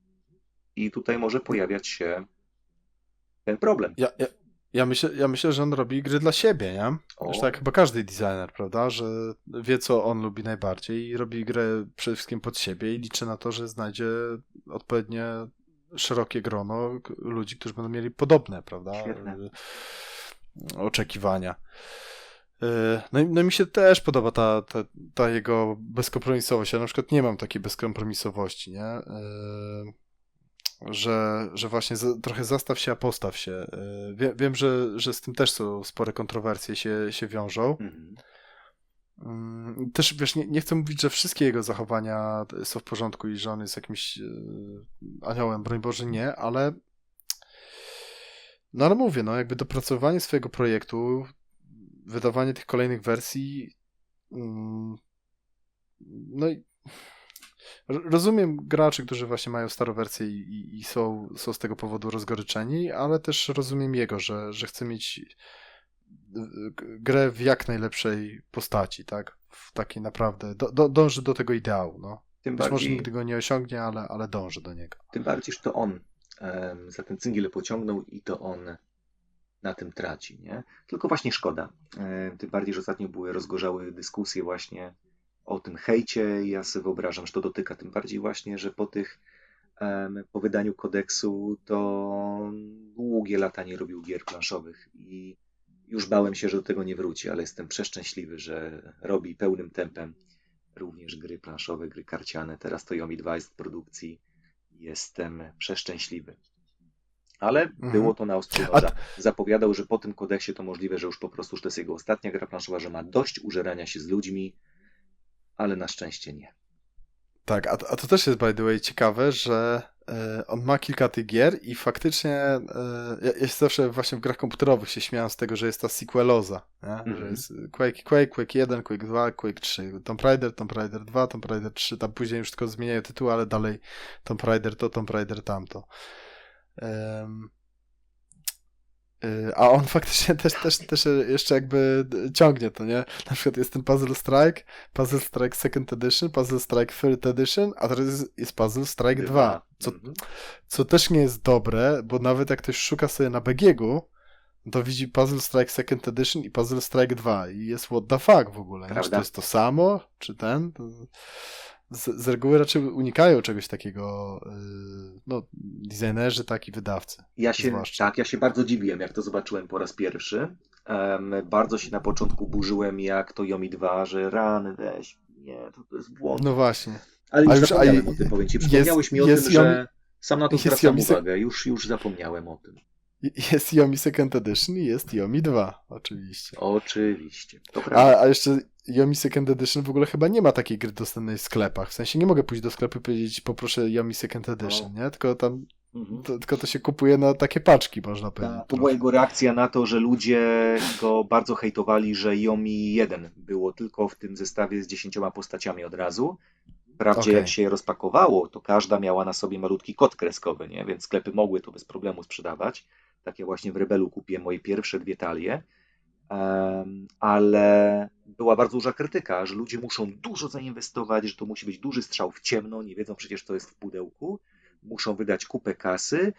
I tutaj może pojawiać się ten problem. Ja myślę, że on robi gry dla siebie, nie? Zresztą O, tak chyba każdy designer, prawda? Że wie, co on lubi najbardziej i robi grę przede wszystkim pod siebie i liczy na to, że znajdzie odpowiednie szerokie grono ludzi, którzy będą mieli podobne, prawda? świetne. Oczekiwania. No i mi się też podoba ta jego bezkompromisowość. Ja na przykład nie mam takiej bezkompromisowości, nie? Że właśnie trochę zastaw się, a postaw się. Wiem, że z tym też są spore kontrowersje się wiążą. Mhm. Też, wiesz, nie chcę mówić, że wszystkie jego zachowania są w porządku i że on jest jakimś aniołem, broń Boże, nie, ale no ale mówię, no jakby dopracowanie swojego projektu, wydawanie tych kolejnych wersji, no i rozumiem graczy, którzy właśnie mają starą wersję i są z tego powodu rozgoryczeni, ale też rozumiem jego, że chce mieć grę w jak najlepszej postaci, tak? W takiej naprawdę, dąży do tego ideału, no. Tym Być może bardziej, nigdy go nie osiągnie, ale dąży do niego. tym bardziej, że to on za ten cyngiel pociągnął i to on na tym traci, nie? Tylko właśnie szkoda. Tym bardziej, że ostatnio były rozgorzały dyskusje właśnie o tym hejcie. Ja sobie wyobrażam, że to dotyka tym bardziej właśnie, że po wydaniu kodeksu to długie lata nie robił gier planszowych i już bałem się, że do tego nie wróci, ale jestem przeszczęśliwy, że robi pełnym tempem również gry planszowe, gry karciane. Teraz to Yomi 2 jest w produkcji. Jestem przeszczęśliwy. Ale było Mhm. to na ostrzu A, noża. Zapowiadał, że po tym kodeksie to możliwe, że już po prostu że to jest jego ostatnia gra planszowa, że ma dość użerania się z ludźmi, ale na szczęście nie. tak, a to też jest by the way ciekawe, że on ma kilka tych gier i faktycznie ja się zawsze właśnie w grach komputerowych się śmiałem z tego, że jest ta sequeloza, nie? Że Mhm. jest Quake 1, Quake 2, Quake 3, Tomb Raider 2, Tomb Raider 3, tam później już tylko zmieniają tytuły, ale dalej Tomb Raider to, Tomb Raider tamto. Em, A on faktycznie też jeszcze jakby ciągnie to, nie? Na przykład jest ten Puzzle Strike Second Edition, Puzzle Strike Third Edition, a teraz jest Puzzle Strike 2, Dwa. Mhm. co też nie jest dobre, bo nawet jak ktoś szuka sobie na BGG-u, to widzi Puzzle Strike Second Edition i Puzzle Strike 2 i jest what the fuck w ogóle, nie? Czy to Prawda? jest to samo, czy ten? Z reguły raczej unikają czegoś takiego, no, designerzy, tak i wydawcy, zwłaszcza. Ja się bardzo dziwiłem, jak to zobaczyłem po raz pierwszy. Bardzo się na początku burzyłem, jak to Yomi 2, że rany, weź, nie, to jest błąd. No właśnie. Ale A już już zapomniałem o tym, powiem ci. Przypomniałeś mi o tym, że sam na to jest zwracam Yomi, uwagę. Już zapomniałem o tym. jest Yomi Second Edition i jest Yomi 2, oczywiście. Oczywiście, to prawda. A jeszcze Yomi Second Edition w ogóle chyba nie ma takiej gry dostępnej w sklepach. W sensie nie mogę pójść do sklepu i powiedzieć poproszę Yomi Second Edition, nie? Tylko tam Mhm. tylko to się kupuje na takie paczki, można powiedzieć. To była jego reakcja na to, że ludzie go bardzo hejtowali, że Yomi 1 było tylko w tym zestawie z 10 postaciami od razu. Wprawdzie jak Okej. się je rozpakowało, to każda miała na sobie malutki kod kreskowy, nie? Więc sklepy mogły to bez problemu sprzedawać. Tak ja właśnie w Rebelu kupiłem moje pierwsze 2 talie. Ale była bardzo duża krytyka, że ludzie muszą dużo zainwestować, że to musi być duży strzał w ciemno, nie wiedzą przecież, co jest w pudełku, muszą wydać kupę kasy,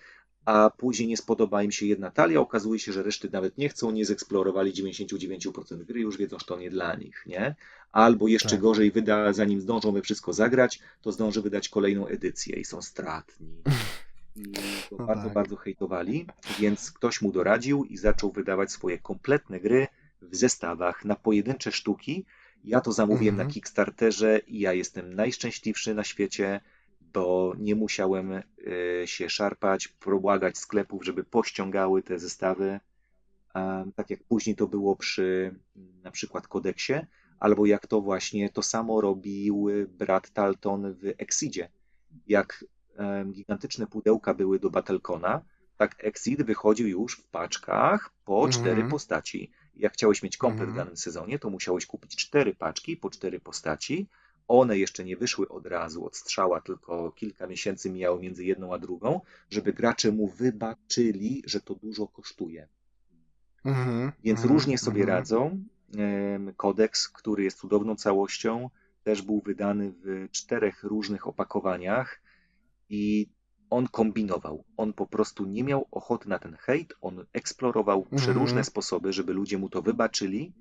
a później nie spodoba im się jedna talia, okazuje się, że reszty nawet nie chcą, nie zeksplorowali 99% gry, już wiedzą, że to nie dla nich, nie? Albo jeszcze Tak. gorzej wyda, zanim zdążą we wszystko zagrać, to zdąży wydać kolejną edycję i są stratni. i go No bardzo, tak. bardzo hejtowali, więc ktoś mu doradził i zaczął wydawać swoje kompletne gry w zestawach na pojedyncze sztuki. Ja to zamówiłem na Mhm. Kickstarterze i ja jestem najszczęśliwszy na świecie, bo nie musiałem się szarpać, probłagać sklepów, żeby pościągały te zestawy, tak jak później to było przy na przykład Kodeksie, albo jak to właśnie to samo robił brat Talton w Exidzie. Jak gigantyczne pudełka były do Battlecona, tak Exit wychodził już w paczkach po 4 Mhm. postaci. Jak chciałeś mieć komplet w Mhm. danym sezonie, to musiałeś kupić 4 paczki po 4 postaci. One jeszcze nie wyszły od razu od strzała, tylko kilka miesięcy mijało między jedną a drugą, żeby gracze mu wybaczyli, że to dużo kosztuje. Mhm. Więc Mhm. różnie sobie Mhm. radzą. Kodeks, który jest cudowną całością, też był wydany w 4 różnych opakowaniach i on kombinował. On po prostu nie miał ochoty na ten hejt, on eksplorował przeróżne Mhm. sposoby, żeby ludzie mu to wybaczyli,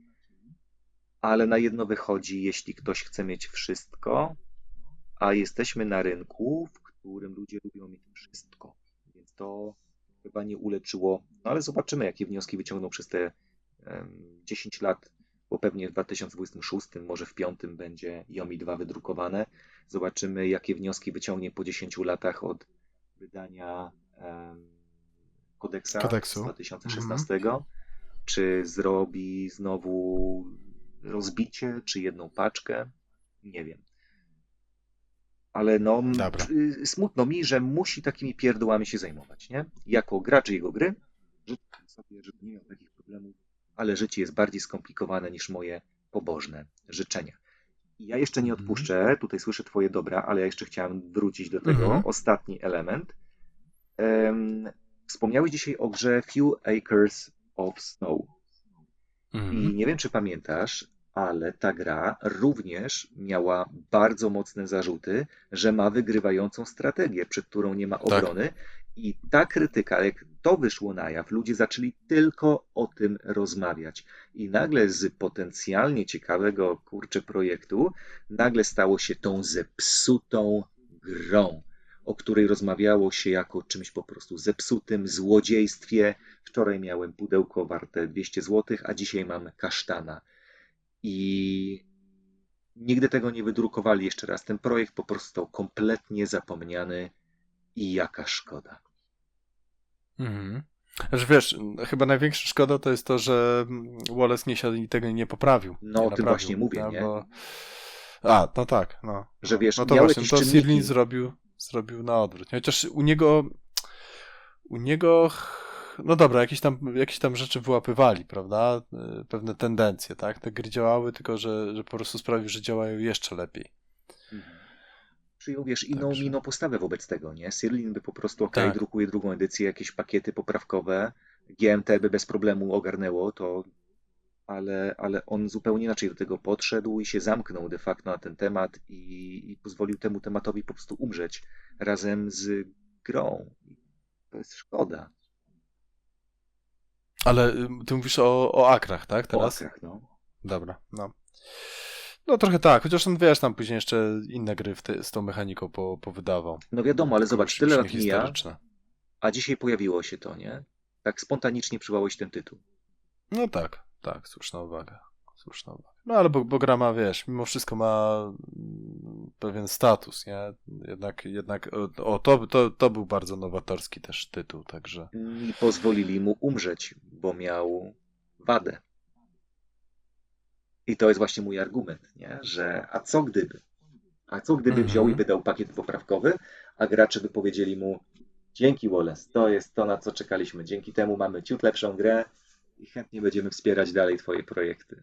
ale na jedno wychodzi, jeśli ktoś chce mieć wszystko, a jesteśmy na rynku, w którym ludzie lubią mieć wszystko. Więc to chyba nie uleczyło. No ale zobaczymy, jakie wnioski wyciągną przez te 10 lat, bo pewnie w 2026, może w 2025 będzie Yomi 2 wydrukowane. Zobaczymy, jakie wnioski wyciągnie po 10 latach od wydania kodeksa z Kodeksu. Mhm. 2016. Czy zrobi znowu rozbicie, czy jedną paczkę? Nie wiem. Ale no, Dobra. smutno mi, że musi takimi pierdołami się zajmować, nie? Jako gracz jego gry, życzę sobie, żeby nie miał takich problemów, ale życie jest bardziej skomplikowane niż moje pobożne życzenia. I ja jeszcze nie Mhm. odpuszczę, tutaj słyszę twoje dobra, ale ja jeszcze chciałem wrócić do tego. Mhm. Ostatni element. Wspomniałeś dzisiaj o grze Few Acres of Snow. Mhm. I nie wiem, czy pamiętasz, ale ta gra również miała bardzo mocne zarzuty, że ma wygrywającą strategię, przed którą nie ma Tak. obrony. I ta krytyka, jak to wyszło na jaw, ludzie zaczęli tylko o tym rozmawiać. I nagle z potencjalnie ciekawego, kurczę, projektu, nagle stało się tą zepsutą grą, o której rozmawiało się jako czymś po prostu zepsutym, złodziejstwie. Wczoraj miałem pudełko warte 200 zł, a dzisiaj mam kasztana. I nigdy tego nie wydrukowali jeszcze raz. Ten projekt po prostu został kompletnie zapomniany i jaka szkoda. Mhm. Znaczy wiesz, chyba największa szkoda to jest to, że Wallace nie siadł i tego nie poprawił, No nie o tym właśnie naprawił. mówię, No, nie? A, no tak, no, Że no. wiesz, No to miał właśnie, no jakieś to Sirlin czynniki. zrobił na odwrót. Chociaż u niego, no dobra, jakieś tam rzeczy wyłapywali, prawda? Pewne tendencje, tak? Te gry działały, tylko że po prostu sprawił, że działają jeszcze lepiej. Mhm. Przyjął, wiesz, Także, inną postawę wobec tego, nie? Sirlin by po prostu, tak. drukuje drugą edycję, jakieś pakiety poprawkowe, GMT by bez problemu ogarnęło to, ale on zupełnie inaczej do tego podszedł i się zamknął de facto na ten temat i pozwolił temu tematowi po prostu umrzeć razem z grą. To jest szkoda. Ale ty mówisz o akrach, tak, O teraz? akrach, no. Dobra, no. No trochę tak, chociaż on wiesz, tam później jeszcze inne gry z tą mechaniką powydawał. No wiadomo, ale Tylko zobacz, już, tyle już nie lat mija, historyczne. a dzisiaj pojawiło się to, nie? Tak spontanicznie przywołałeś ten tytuł. No tak, tak, słuszna uwaga. Słuszna uwaga. No ale bo gra ma, wiesz, mimo wszystko ma pewien status, nie? Jednak to był bardzo nowatorski też tytuł, także. I pozwolili mu umrzeć, bo miał wadę. I to jest właśnie mój argument, nie? Że a co gdyby? A co gdyby wziął i Mhm. wydał pakiet poprawkowy, a gracze by powiedzieli mu: dzięki Wallace, to jest to, na co czekaliśmy. Dzięki temu mamy ciut lepszą grę i chętnie będziemy wspierać dalej twoje projekty.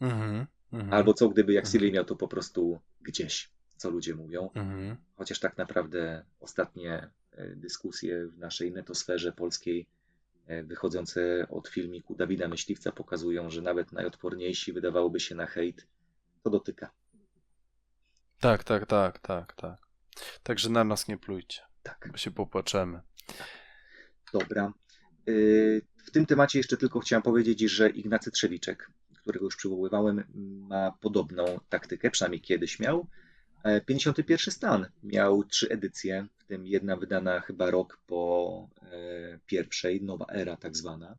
Mhm. Mhm. Albo co gdyby, jak Siri Mhm. miał to po prostu gdzieś, co ludzie mówią. Mhm. Chociaż tak naprawdę ostatnie dyskusje w naszej netosferze polskiej wychodzące od filmiku Dawida Myśliwca pokazują, że nawet najodporniejsi wydawałoby się na hejt, to dotyka. Tak, tak, tak, tak, tak. Także na nas nie plujcie, Tak, bo się popłaczemy. dobra. W tym temacie jeszcze tylko chciałem powiedzieć, że Ignacy Trzewiczek, którego już przywoływałem, ma podobną taktykę, przynajmniej kiedyś miał. 51 stan miał 3 edycje. w tym jedna wydana chyba rok po pierwszej, nowa era tak zwana.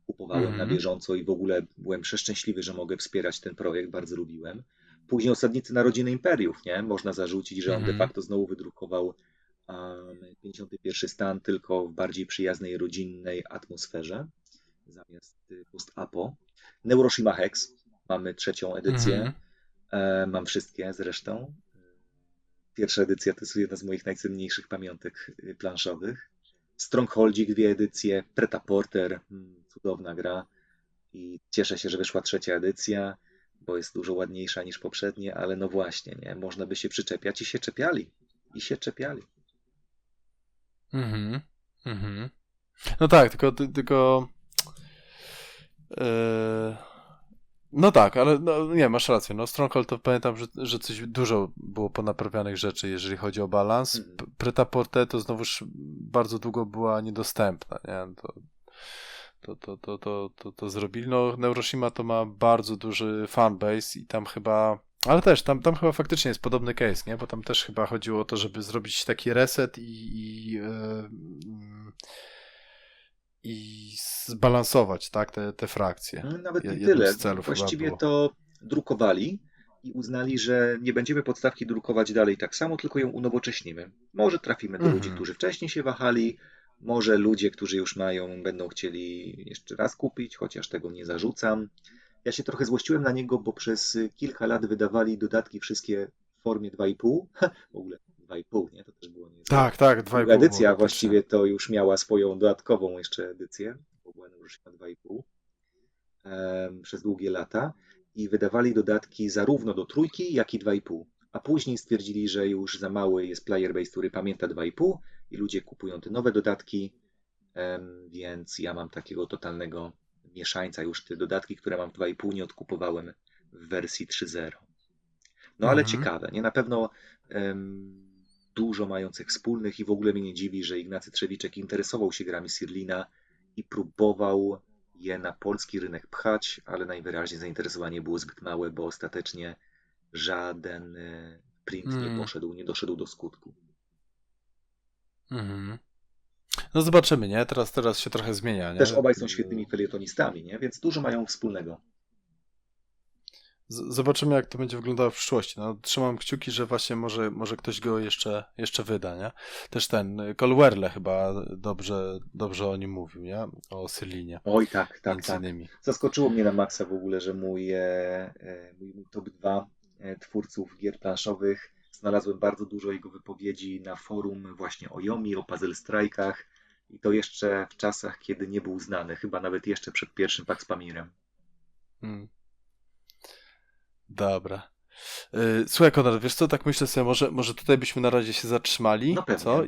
Kupowałem na Mhm. bieżąco i w ogóle byłem przeszczęśliwy, że mogę wspierać ten projekt, bardzo lubiłem. Później Osadnicy Narodziny Imperiów, nie? Można zarzucić, że on de Mhm. facto znowu wydrukował 51 stan, tylko w bardziej przyjaznej, rodzinnej atmosferze, zamiast post-apo. Neuroshima Hex, mamy trzecią edycję, Mhm. mam wszystkie zresztą. Pierwsza edycja to jest jedna z moich najcenniejszych pamiątek planszowych. Strongholdzik, dwie edycje, Preta Porter, cudowna gra i cieszę się, że wyszła trzecia edycja, bo jest dużo ładniejsza niż poprzednie, ale no właśnie, nie, można by się przyczepiać i się czepiali. I się czepiali. Mhm. Mhm. No tak, tylko yy, no tak, ale no, nie, masz rację. No, Stronghold to pamiętam, że coś dużo było ponaprawianych rzeczy, jeżeli chodzi o balans. Mhm. Prêt-à-porter to znowuż bardzo długo była niedostępna, nie? To zrobili. No, Neuroshima to ma bardzo duży fanbase i tam chyba. Ale też, tam chyba faktycznie jest podobny case, nie? Bo tam też chyba chodziło o to, żeby zrobić taki reset i zbalansować, tak, te frakcje. Nawet nie Jednym tyle. z celów chyba Właściwie było. to drukowali i uznali, że nie będziemy podstawki drukować dalej tak samo, tylko ją unowocześnimy. Może trafimy do ludzi, Mhm. którzy wcześniej się wahali, może ludzie, którzy już mają, będą chcieli jeszcze raz kupić, chociaż tego nie zarzucam. Ja się trochę złościłem na niego, bo przez kilka lat wydawali dodatki wszystkie w formie 2,5. W ogóle 2,5, nie? To też było niezłe. Tak, dwa i Druga pół było edycja faktycznie. właściwie to już miała swoją dodatkową jeszcze edycję, bo była Neuroshima 2,5 przez długie lata i wydawali dodatki zarówno do trójki, jak i 2,5. A później stwierdzili, że już za mały jest player base, który pamięta 2,5 i ludzie kupują te nowe dodatki, więc ja mam takiego totalnego mieszańca. Już te dodatki, które mam w 2,5 nie odkupowałem w wersji 3.0. No ale Mhm. ciekawe, nie? Na pewno dużo mających wspólnych i w ogóle mnie nie dziwi, że Ignacy Trzewiczek interesował się grami Sirlina i próbował je na polski rynek pchać, ale najwyraźniej zainteresowanie było zbyt małe, bo ostatecznie żaden print nie Mm, poszedł, nie doszedł do skutku. mhm. No zobaczymy, nie? Teraz się trochę zmienia, Też nie? obaj są świetnymi felietonistami, nie? Więc dużo mają wspólnego. Zobaczymy, jak to będzie wyglądało w przyszłości. No, trzymam kciuki, że właśnie może ktoś go jeszcze wyda, nie? Też ten Colwerle chyba dobrze o nim mówił, nie? O Sylinie, Oj, tak, tak, między tak. innymi. Zaskoczyło mnie na maksa w ogóle, że mój top 2 twórców gier planszowych znalazłem bardzo dużo jego wypowiedzi na forum właśnie o Yomi, o Puzzle Strike'ach i to jeszcze w czasach, kiedy nie był znany, chyba nawet jeszcze przed pierwszym Pax Pamirem. Mm, dobra. Słuchaj, Konrad, wiesz co, tak myślę sobie, może tutaj byśmy na razie się No zatrzymali, co? pewnie.